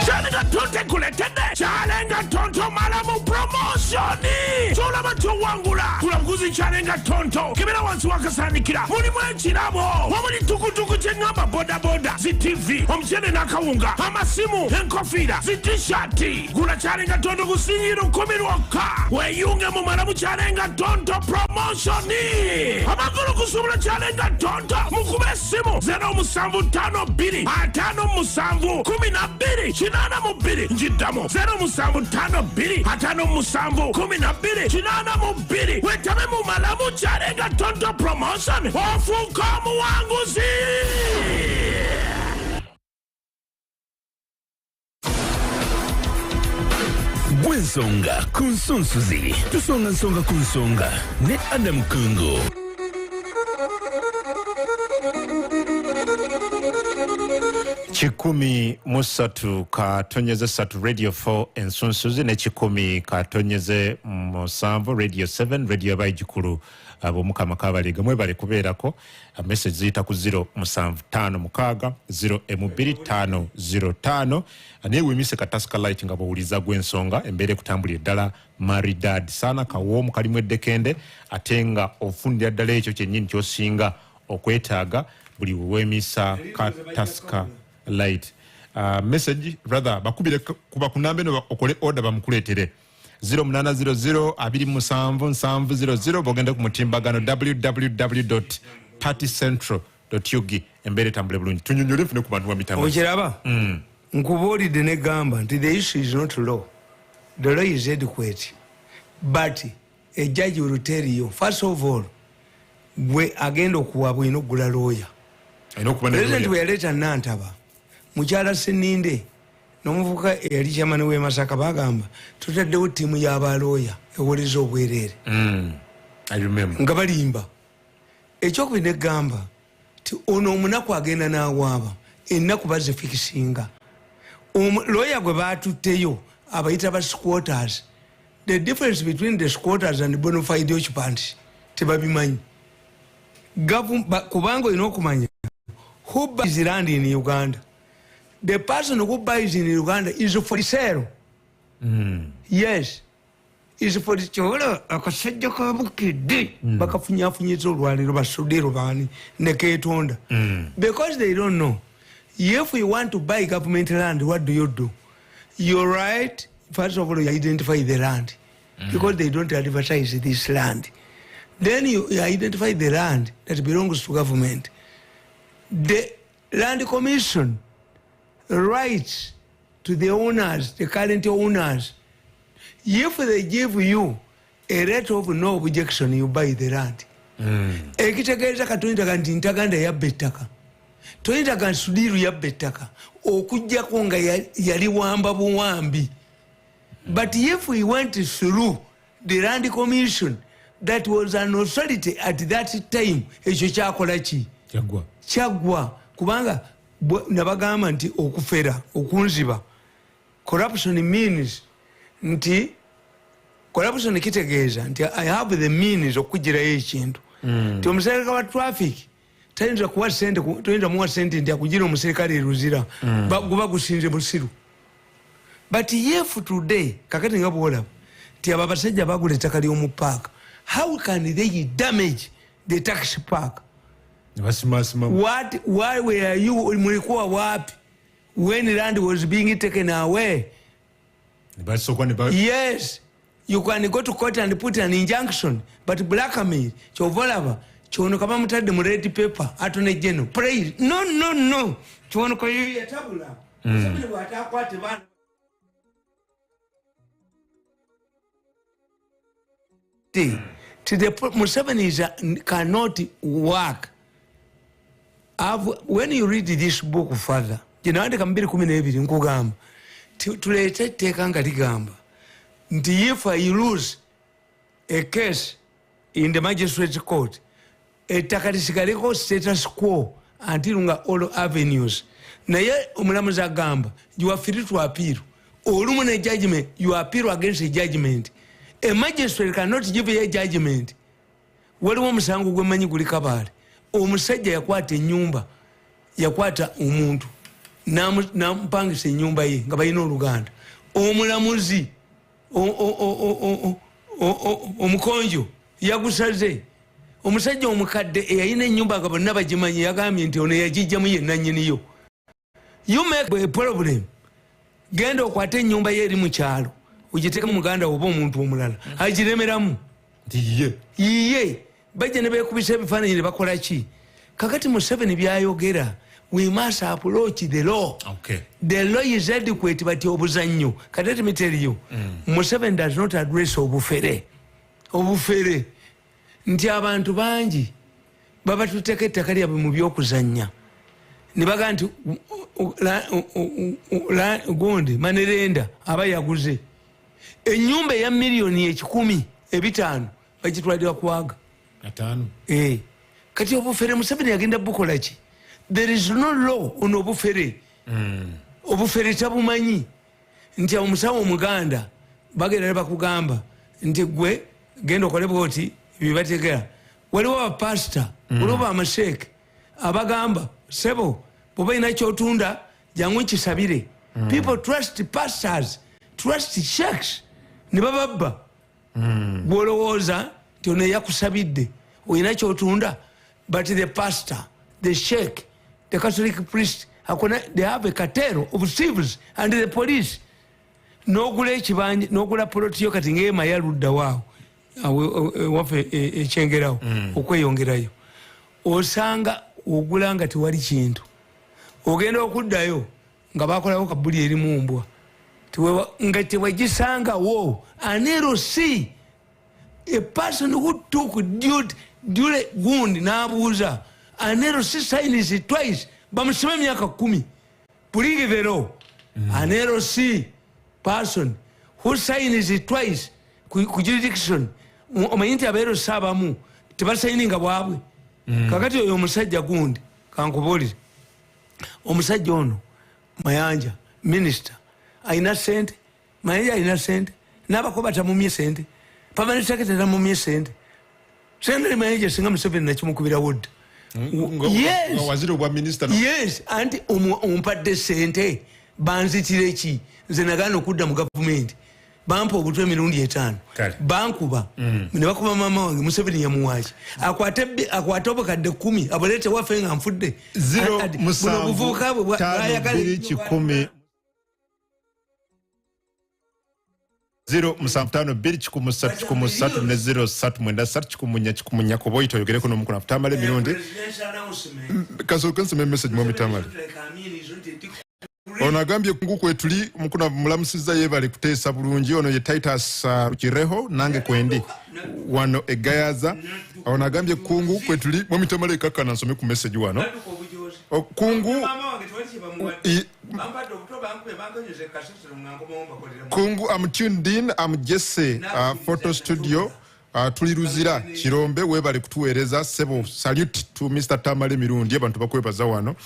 Chalenga tonte kuletende Chalenga tonto malamu promotioni Chola bato wangula Kulanguzi chalenga tonto Kibera wansi wakasanikira Muni mwechirabo Wamuni tukutuku chengamba boda boda ZTV Omchene nakawunga Amasimu Enkofida Zitishati Gula chalenga tonto kusinyiru kumiruoka Weyunge mu malamu chalenga tonto promotioni Amagulu kusubula chalenga tonto Mukube simu Zeno musambu tano bili Atano musambu Kumina bili Chinana mubili njidamo 0 musambu 5 bili atano musambu 12 chinana mubili wetame mu malamu chalenga tonto promotion ofuka muwanguzi Gwensonga kunsunsuzi tusonga nsonga kunsonga ne Adam Kungo. Chikumi musatu katonyeze satu Radio 4 ensunsuzi ne chikumi katonyeze musanvu Radio 7 Radio Bayijukulu abomukama kabaliga mwebale kubeerako message ziyita ku 07506 ane wimise kataska light nga bawuliza Gwensonga embere kutambulira ddala maridad sana kawomu kalimu eddekende atenga ofundira ddala ekyo kyennyini kyosinga okwetaaga buli wemisa kataska light. Message brother bakubire kuba kunambe no okole order bamukuletere 0800 bogende ku mutimbagano www.partycentral.ug embere tambule bulungi tunyonyole fune ku bantu wa mitambo okiraba nkubulidde ne gamba nti the issue is not law, the law is adequate, but a judge will tell you first of all we agenda okuwabwa ino gula lawyer. President we yaleta Nantaba mukyala Seninde n'omuvuka eyali kyamani w'e Masaka bagamba tutaddewo ttiimu y'abalooya ewoleza obwereere. I remember. Nga balimba ekyokubiri ne gamba ti ono omunaku agenda n'awaaba ennaku bazifikisinga. Lawyer gwe baatutteyo abayita ba squatters, the difference between the squatters and the bona fide occupants tebabimanyi. Kubanga olina okumanya who buys land in Uganda. The person who buys in Uganda is for sale. Yes. Is for the chola akasajja kabukidde bakafunyafunyitza olwaliro basudiro bani neketonda. Because they don't know. If you want to buy government land, what do? You're right. First of all, you identify the land because they don't advertise this land. Then you identify the land that belongs to government. The land commission writes to the owners, the current owners. If they give you a right of no objection, you buy the land. Ekitegeeza katonda nti ntaganda yabba ettaka. Toyinza ga nsudiru yabba ettaka okujjako nga yali wamba buwambi. But if we went through the land commission that was an authority at that time, ekyo kyakola ki? Kyagwa. Kubanga nabagamba nti okufera okunziba. Corruption means nti corruption kitegeeza nti I have the means okugirayo ekintu. Nti omuserikale wa traffic tayinza kuwa sente, toyinza muwa sente nti akugira omuserikale eruzira guba gusinze musiru. But if today kakati nga bwolaba nti abo abasajja bagula ettaka ly'omu paaka, how can they damage the taxi park? Why were you mulikuwa wapi when land was being taken away? Yes, you can go to court and put an injunction, but blackmail chovolaba chono kama mutadde mu red paper atone general praise no chono ko ya tabula sabili watakwate bana the Museveni cannot work. When you read this book further, jinaandika 2:12 nkugamba tulete teka nga ligamba nti if I lose a case in the magistrate court, ettaka lisigaleko status quo until nga all avenues. Naye omulamuzi agamba you are free to appeal. Olumu ne judgment, you appeal against a judgment. A magistrate cannot give a judgment. Waliwo omusango gwemanyi guli Kabale. Omusajja yakwata ennyumba, yakwata omuntu nampangisa ennyumba ye nga balina oluganda. Omulamuzi omukonjo yagusaze. Omusajja omukadde eyalina ennyumba nga bonna bagimanyi yagambye nti ono yagijjamu yenna nnyiniyo. You make a problem. Genda okwate ennyumba ye eri mu kyalo ogiteeka mu muganda oba omuntu omulala agiremeramu. Iye bajja ne beekubisa ebifaananyi ne bakola ki? Kakati Museveni byayogera, we must approach the law. Okay. The law is adequate, but obuzannyo. Kati let me tell you, Museveni does not address obufere. Obufere. Nti abantu bangi baba tuteka ettaka lyabwe mu by'okuzannya. Ne baga nti gundi Manerenda aba yaguze ennyumba ya $1,500,000 bagitwalira kwaga 5. Kati obufere Museveni yagenda bukola ki? There is no law on obufere. obufere tabumanyi nti omusawo omuganda bagenda ne bakugamba nti gwe genda okole bwoti bibategera waliwo abapasita waliwo bamasheeke abagamba sebo bwoba ina kyotunda jangu kisabire people trust pastors trust sheikhs ne bababba gwolowooza nti ono yakusabidde olina kyotunda but the pastor the sheikh the Catholic priest they have a cartel of civils and the police nogula ekibanja nogula polotiyo kati ngema yaludda waawo wafe ekyengerawo okweyongerayo osanga ogula nga tewali kintu ogenda okuddayo nga bakolawo kabuli eri mu mbwa nga tewagisangawo anero see a person who took dule gundi n'abuuza anero see signs twice bamusime emyaka 10 puligi vero anero see person who signs twice ku jurisdiction omanyi nti abeero saabamu tebasayininga bwabwe kakati oyo omusajja gundi kankubuulire omusajja ono Mayanja minister ayina sente Mayanja ayina sente n'abako batamumye sente permanent secretary tamumye sente sente Mayanja singa Museveni nakimukubira wodda waziri wa minister yes anti ompadde sente banzitire ki nze nagaana okudda mu gavumenti bampa obutwe emirundi 5 bankuba ne bakuba mama wange Museveni yamuwaaki akwate obukadde 10 abuleete waffe nga nfudde 0 075 ne 0 koboyito yogereko n'omukuna Tamale Mirundi kasooka nsome message mu Tamale ono agambye kungu kwetuli mukuna mulamusiza yebale kuteesa bulungi ono ye Titus Rukireho nange kwendi wano egayaza ono agambye kungu kwetuli mu Tamale kakana nsome ku message wano kungu kungu I'm tuned in I'm Jesse photo studio tuliruzira Kirombe webale kutuweereza sebo salute to Mr. Tamale Mirundi abantu bakwebaza wano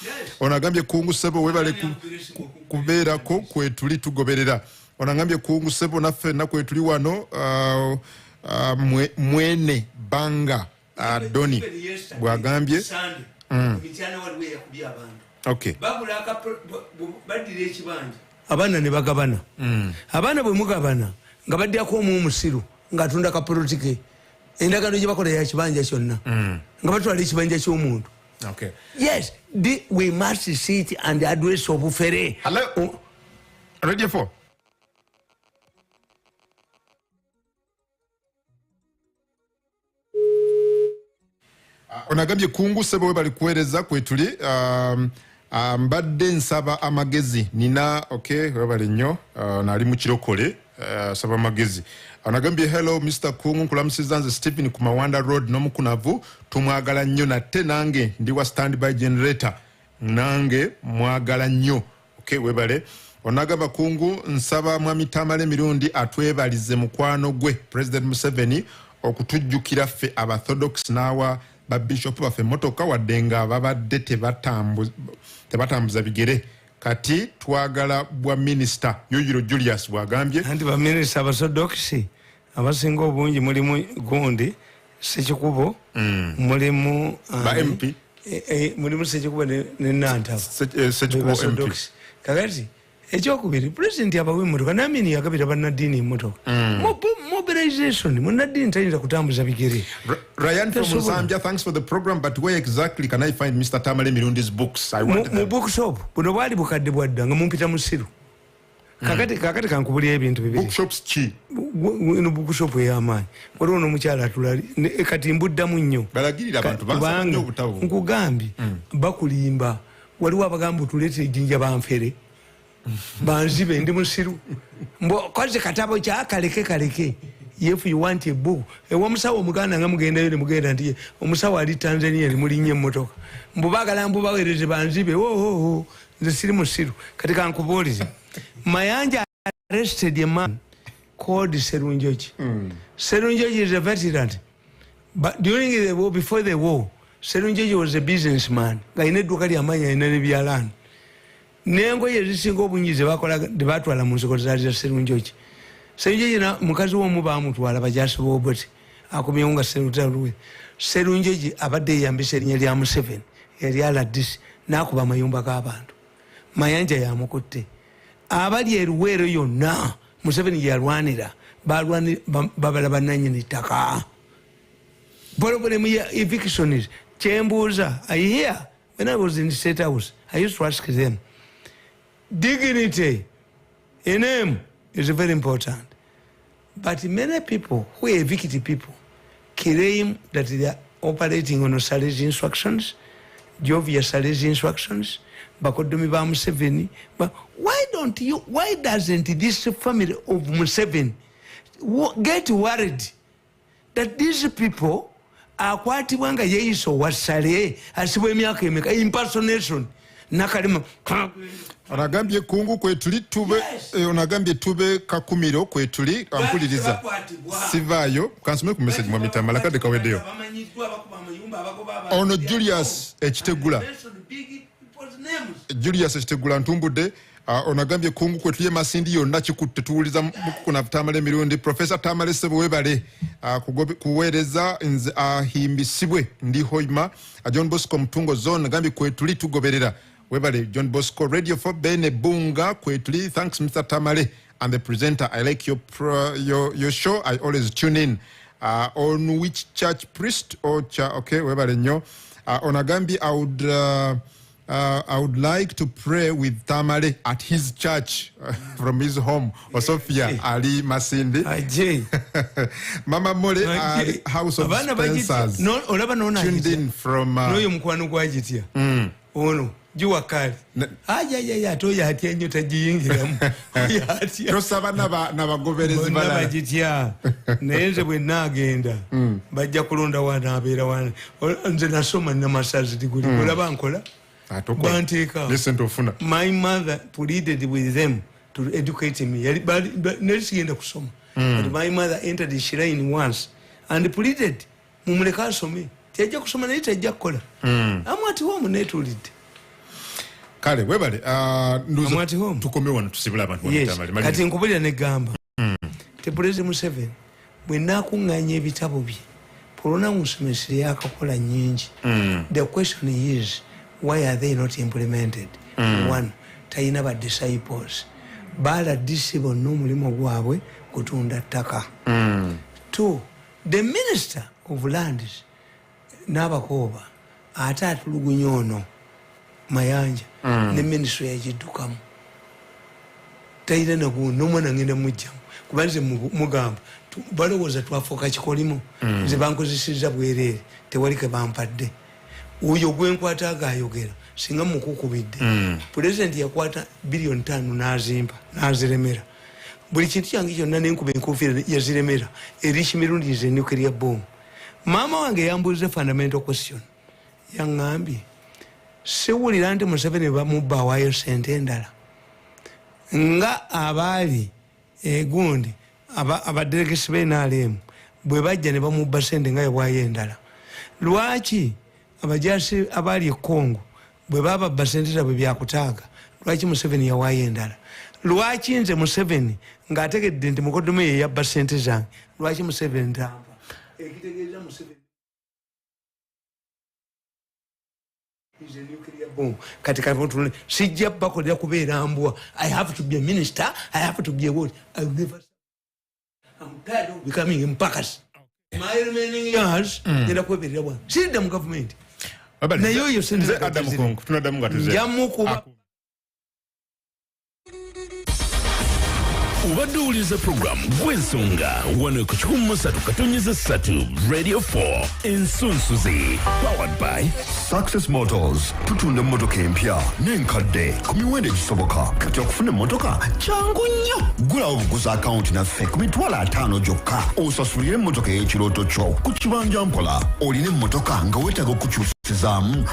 onagambye kungu sebo webale kubeerako kwetuli tugoberera onagambye kungu sebo naffe nakwetuli wano mwene banga Doni bwagambye okay abaana ne bagabana abaana bwe mugabana nga baddako omusiru ng'atunda ka politike endagano gye bakola ya kibanja kyonna nga batwala ekibanja ky'omuntu okay yes we must sit and address obufere hello radio 4 onagambye kungu sebo we bali kuweereza kwetuli mbadde nsaba amagezi nina okay webale nnyo nali mu kirokole saba amagezi onagambye hello Mr. Kungu nkulamusiza nze Stephen ku Mawanda Road n'omukunavu tumwagala nnyo natte nange ndi wa standby generator nange mwagala nnyo okay webale onagamba kungu nsaba mwami Tamale Mirundi atwebalize mukwano gwe President Museveni okutujjukira ffe abathodox nawa ba bishop baffe motoka waddenga babadde tebatambuza bigere kati twagala bwa minister Yoyiro Julius bwagambye anti ba minister abasodoksi abasinga obungi mulimu gundi Sekikubo mulimu ba MP mulimu Sekikubo ne Nantaba Sekikubo MP kakati ekyokubiri president abawe emmotoka namini yagabira bannaddiini emmotoka mobilization munnaddiini tayinza kutambuza bigere. Ryan from Zambia, thanks for the program, but where exactly can I find Mr. Tamale Mirundi's books? I want mu bookshop buno bwali bukadde bwadda nga mumpita musiru kakati kankubulya ebintu bibiri bookshops ki no bookshop ey'amaanyi waliwo n'omukyala atulali kati mbuddamu nnyo balagirira abantu bansabye obutawo nkugambye bakulimba waliwo abagamba tuleete ejjinja banfere banzibe ndi musiru koze katabo kya kaleke if you want a book omusawo omuganda nga mugendayo ne mugenda nti omusawo ali Tanzania limulinye emmotoka mbubagala mbubaweereze banzibe nze siri musiru kati kankubuulize Mayanja arrested a man called Serunjoji. Serunjoji is a veteran, but during the war, before the war, Serunjoji was a businessman. Gaine dukali amanya inani bialan. nengoye ezisinga obungi zebatwala mu nsiko zaali za Sserunjoki. Sserunjoki mukazi w'omu baamutwala bajaasi b'Obote akomyewo nga Sserutaluwe. Sserunjoki abadde eyambisa erinnya lya Museveni yali aladisi n'akuba amayumba g'abantu. Mayanja yamukutte. Abali eruweero yonna Museveni yalwanira babala bannannyini ttaka. Problem ya eviction is Chembuza. I hear when I was in the State House, I used to ask them, dignity in him is very important. But many people who evict people claim that they are operating on Saleh's instructions, Jovia Saleh's instructions, Bakodomi ba Museveni. But why doesn't this family of Museveni get worried that these people akwatibwa nga yeyiso wasale asibwa emyaka emeka impersonation nakalima onagambye kungu kwetuli tube onagambye tube kakumiro kwetuli ampuliriza sivayo kansome ku message mu mitambala kade kawedeyo ono Julius Ekitegula ntumbudde onagambye kungu kwetuli masindi yonna kikutte tuwuliza mukuna Tamale Mirundi Professor Tamale Sebwebale kuweereza nze ahimbisibwe ndi hoima John Bosco Mtungo zone nagambye kwetuli tugoberera webale John Bosco Radio for Bene Bunga kwetuli. Thanks Mr. Tamale and the presenter. I like your show. I always tune in. On which church priest or okay webale nyo onagambye I would like to pray with Tamale at his church from his home. Osofia Ali Masindi. Mama Mole House of Spencers. No, tuned in from no yumukwano kwa jitia. Ono juwa kali. Ya toya hatia nyota jiyingiramu. Tosaba n'abagoberezi balala. Nabajitia. Nenze bwe nagenda. Bajja kulonda wana abeera wana. Nze nasoma namasazi diguli. Olaba nkola. Listen to Funa. My mother pleaded with them to educate me. But my mother entered the shrine once and pleaded, Mumuleka some. Tiaja kusoma na itaja kola. Amwati home netulid. Kale webale amwati home tukome wana tusibula abantu Tamale. Kati nkubulira ne gamba. Te President Museveni bwe nakunganya ebitabo bye. Polona musomesere yakakola nyingi. The question is, why are they not implemented? One, taina ba disciples. Bala disibo n'omulimu gwabwe kutunda ttaka. Two, the minister of lands n'abakoba ate atulugunya ono Mayanja ne ministry yagiddukamu. Taina n'omwana ngenda mujjamu kubanze mugamba balowooza twafuuka kikolimu nze bankozesezza bwereere tewali ke bampadde. Uyo gwenkwata agayogera singa mukukubidde. President yakwata billion 5 nazimba naziremera. Buli kintu kyange kyonna nenkuba enkufiira yaziremera. Erishi Mirundi is a nuclear bomb. Mama wange yambuuza fundamental question. Yangambye siwulira nti Museveni bamubba awaayo sente endala nga abaali gundi abadelegesi b'NRM bwe bajja ne bamubba sente nga yewaayo endala. Lwaki abajasi abali Kongo bwe baba basente zabwe byakutaaga lwaki Museveni yawaayo endala? Lwaki nze Museveni ng'ategedde nti mukoddomo ye yabba sente zange lwaki Museveni tamba? Ekitegeeza Museveni is a nuclear bomb. Katika mtu sijja bakolera kubeera mbwa. I have to be a minister. I have to be a what? I will never. I'm tired of becoming impakas. My remaining years nenda kweberera bwa. Sida mu government. Na yoyo senze Adam Kongo tunadamu gatuze. Jamukuba. Ubadde uwuliza program Gwensonga wano ku 103.3 Radio 4 Ensunsuzi powered by Success Motors. Tutunda mmotoka empya n'enkadde ku miwendo egisoboka. Kati okufuna emmotoka kyangu nnyo. Gulawo buguza account naffe ku mitwalo 5 gyokka. Osasulire emmotoka y'ekirooto kyo ku kibanja mpola. Olina emmotoka nga weetaaga okukyusizaamu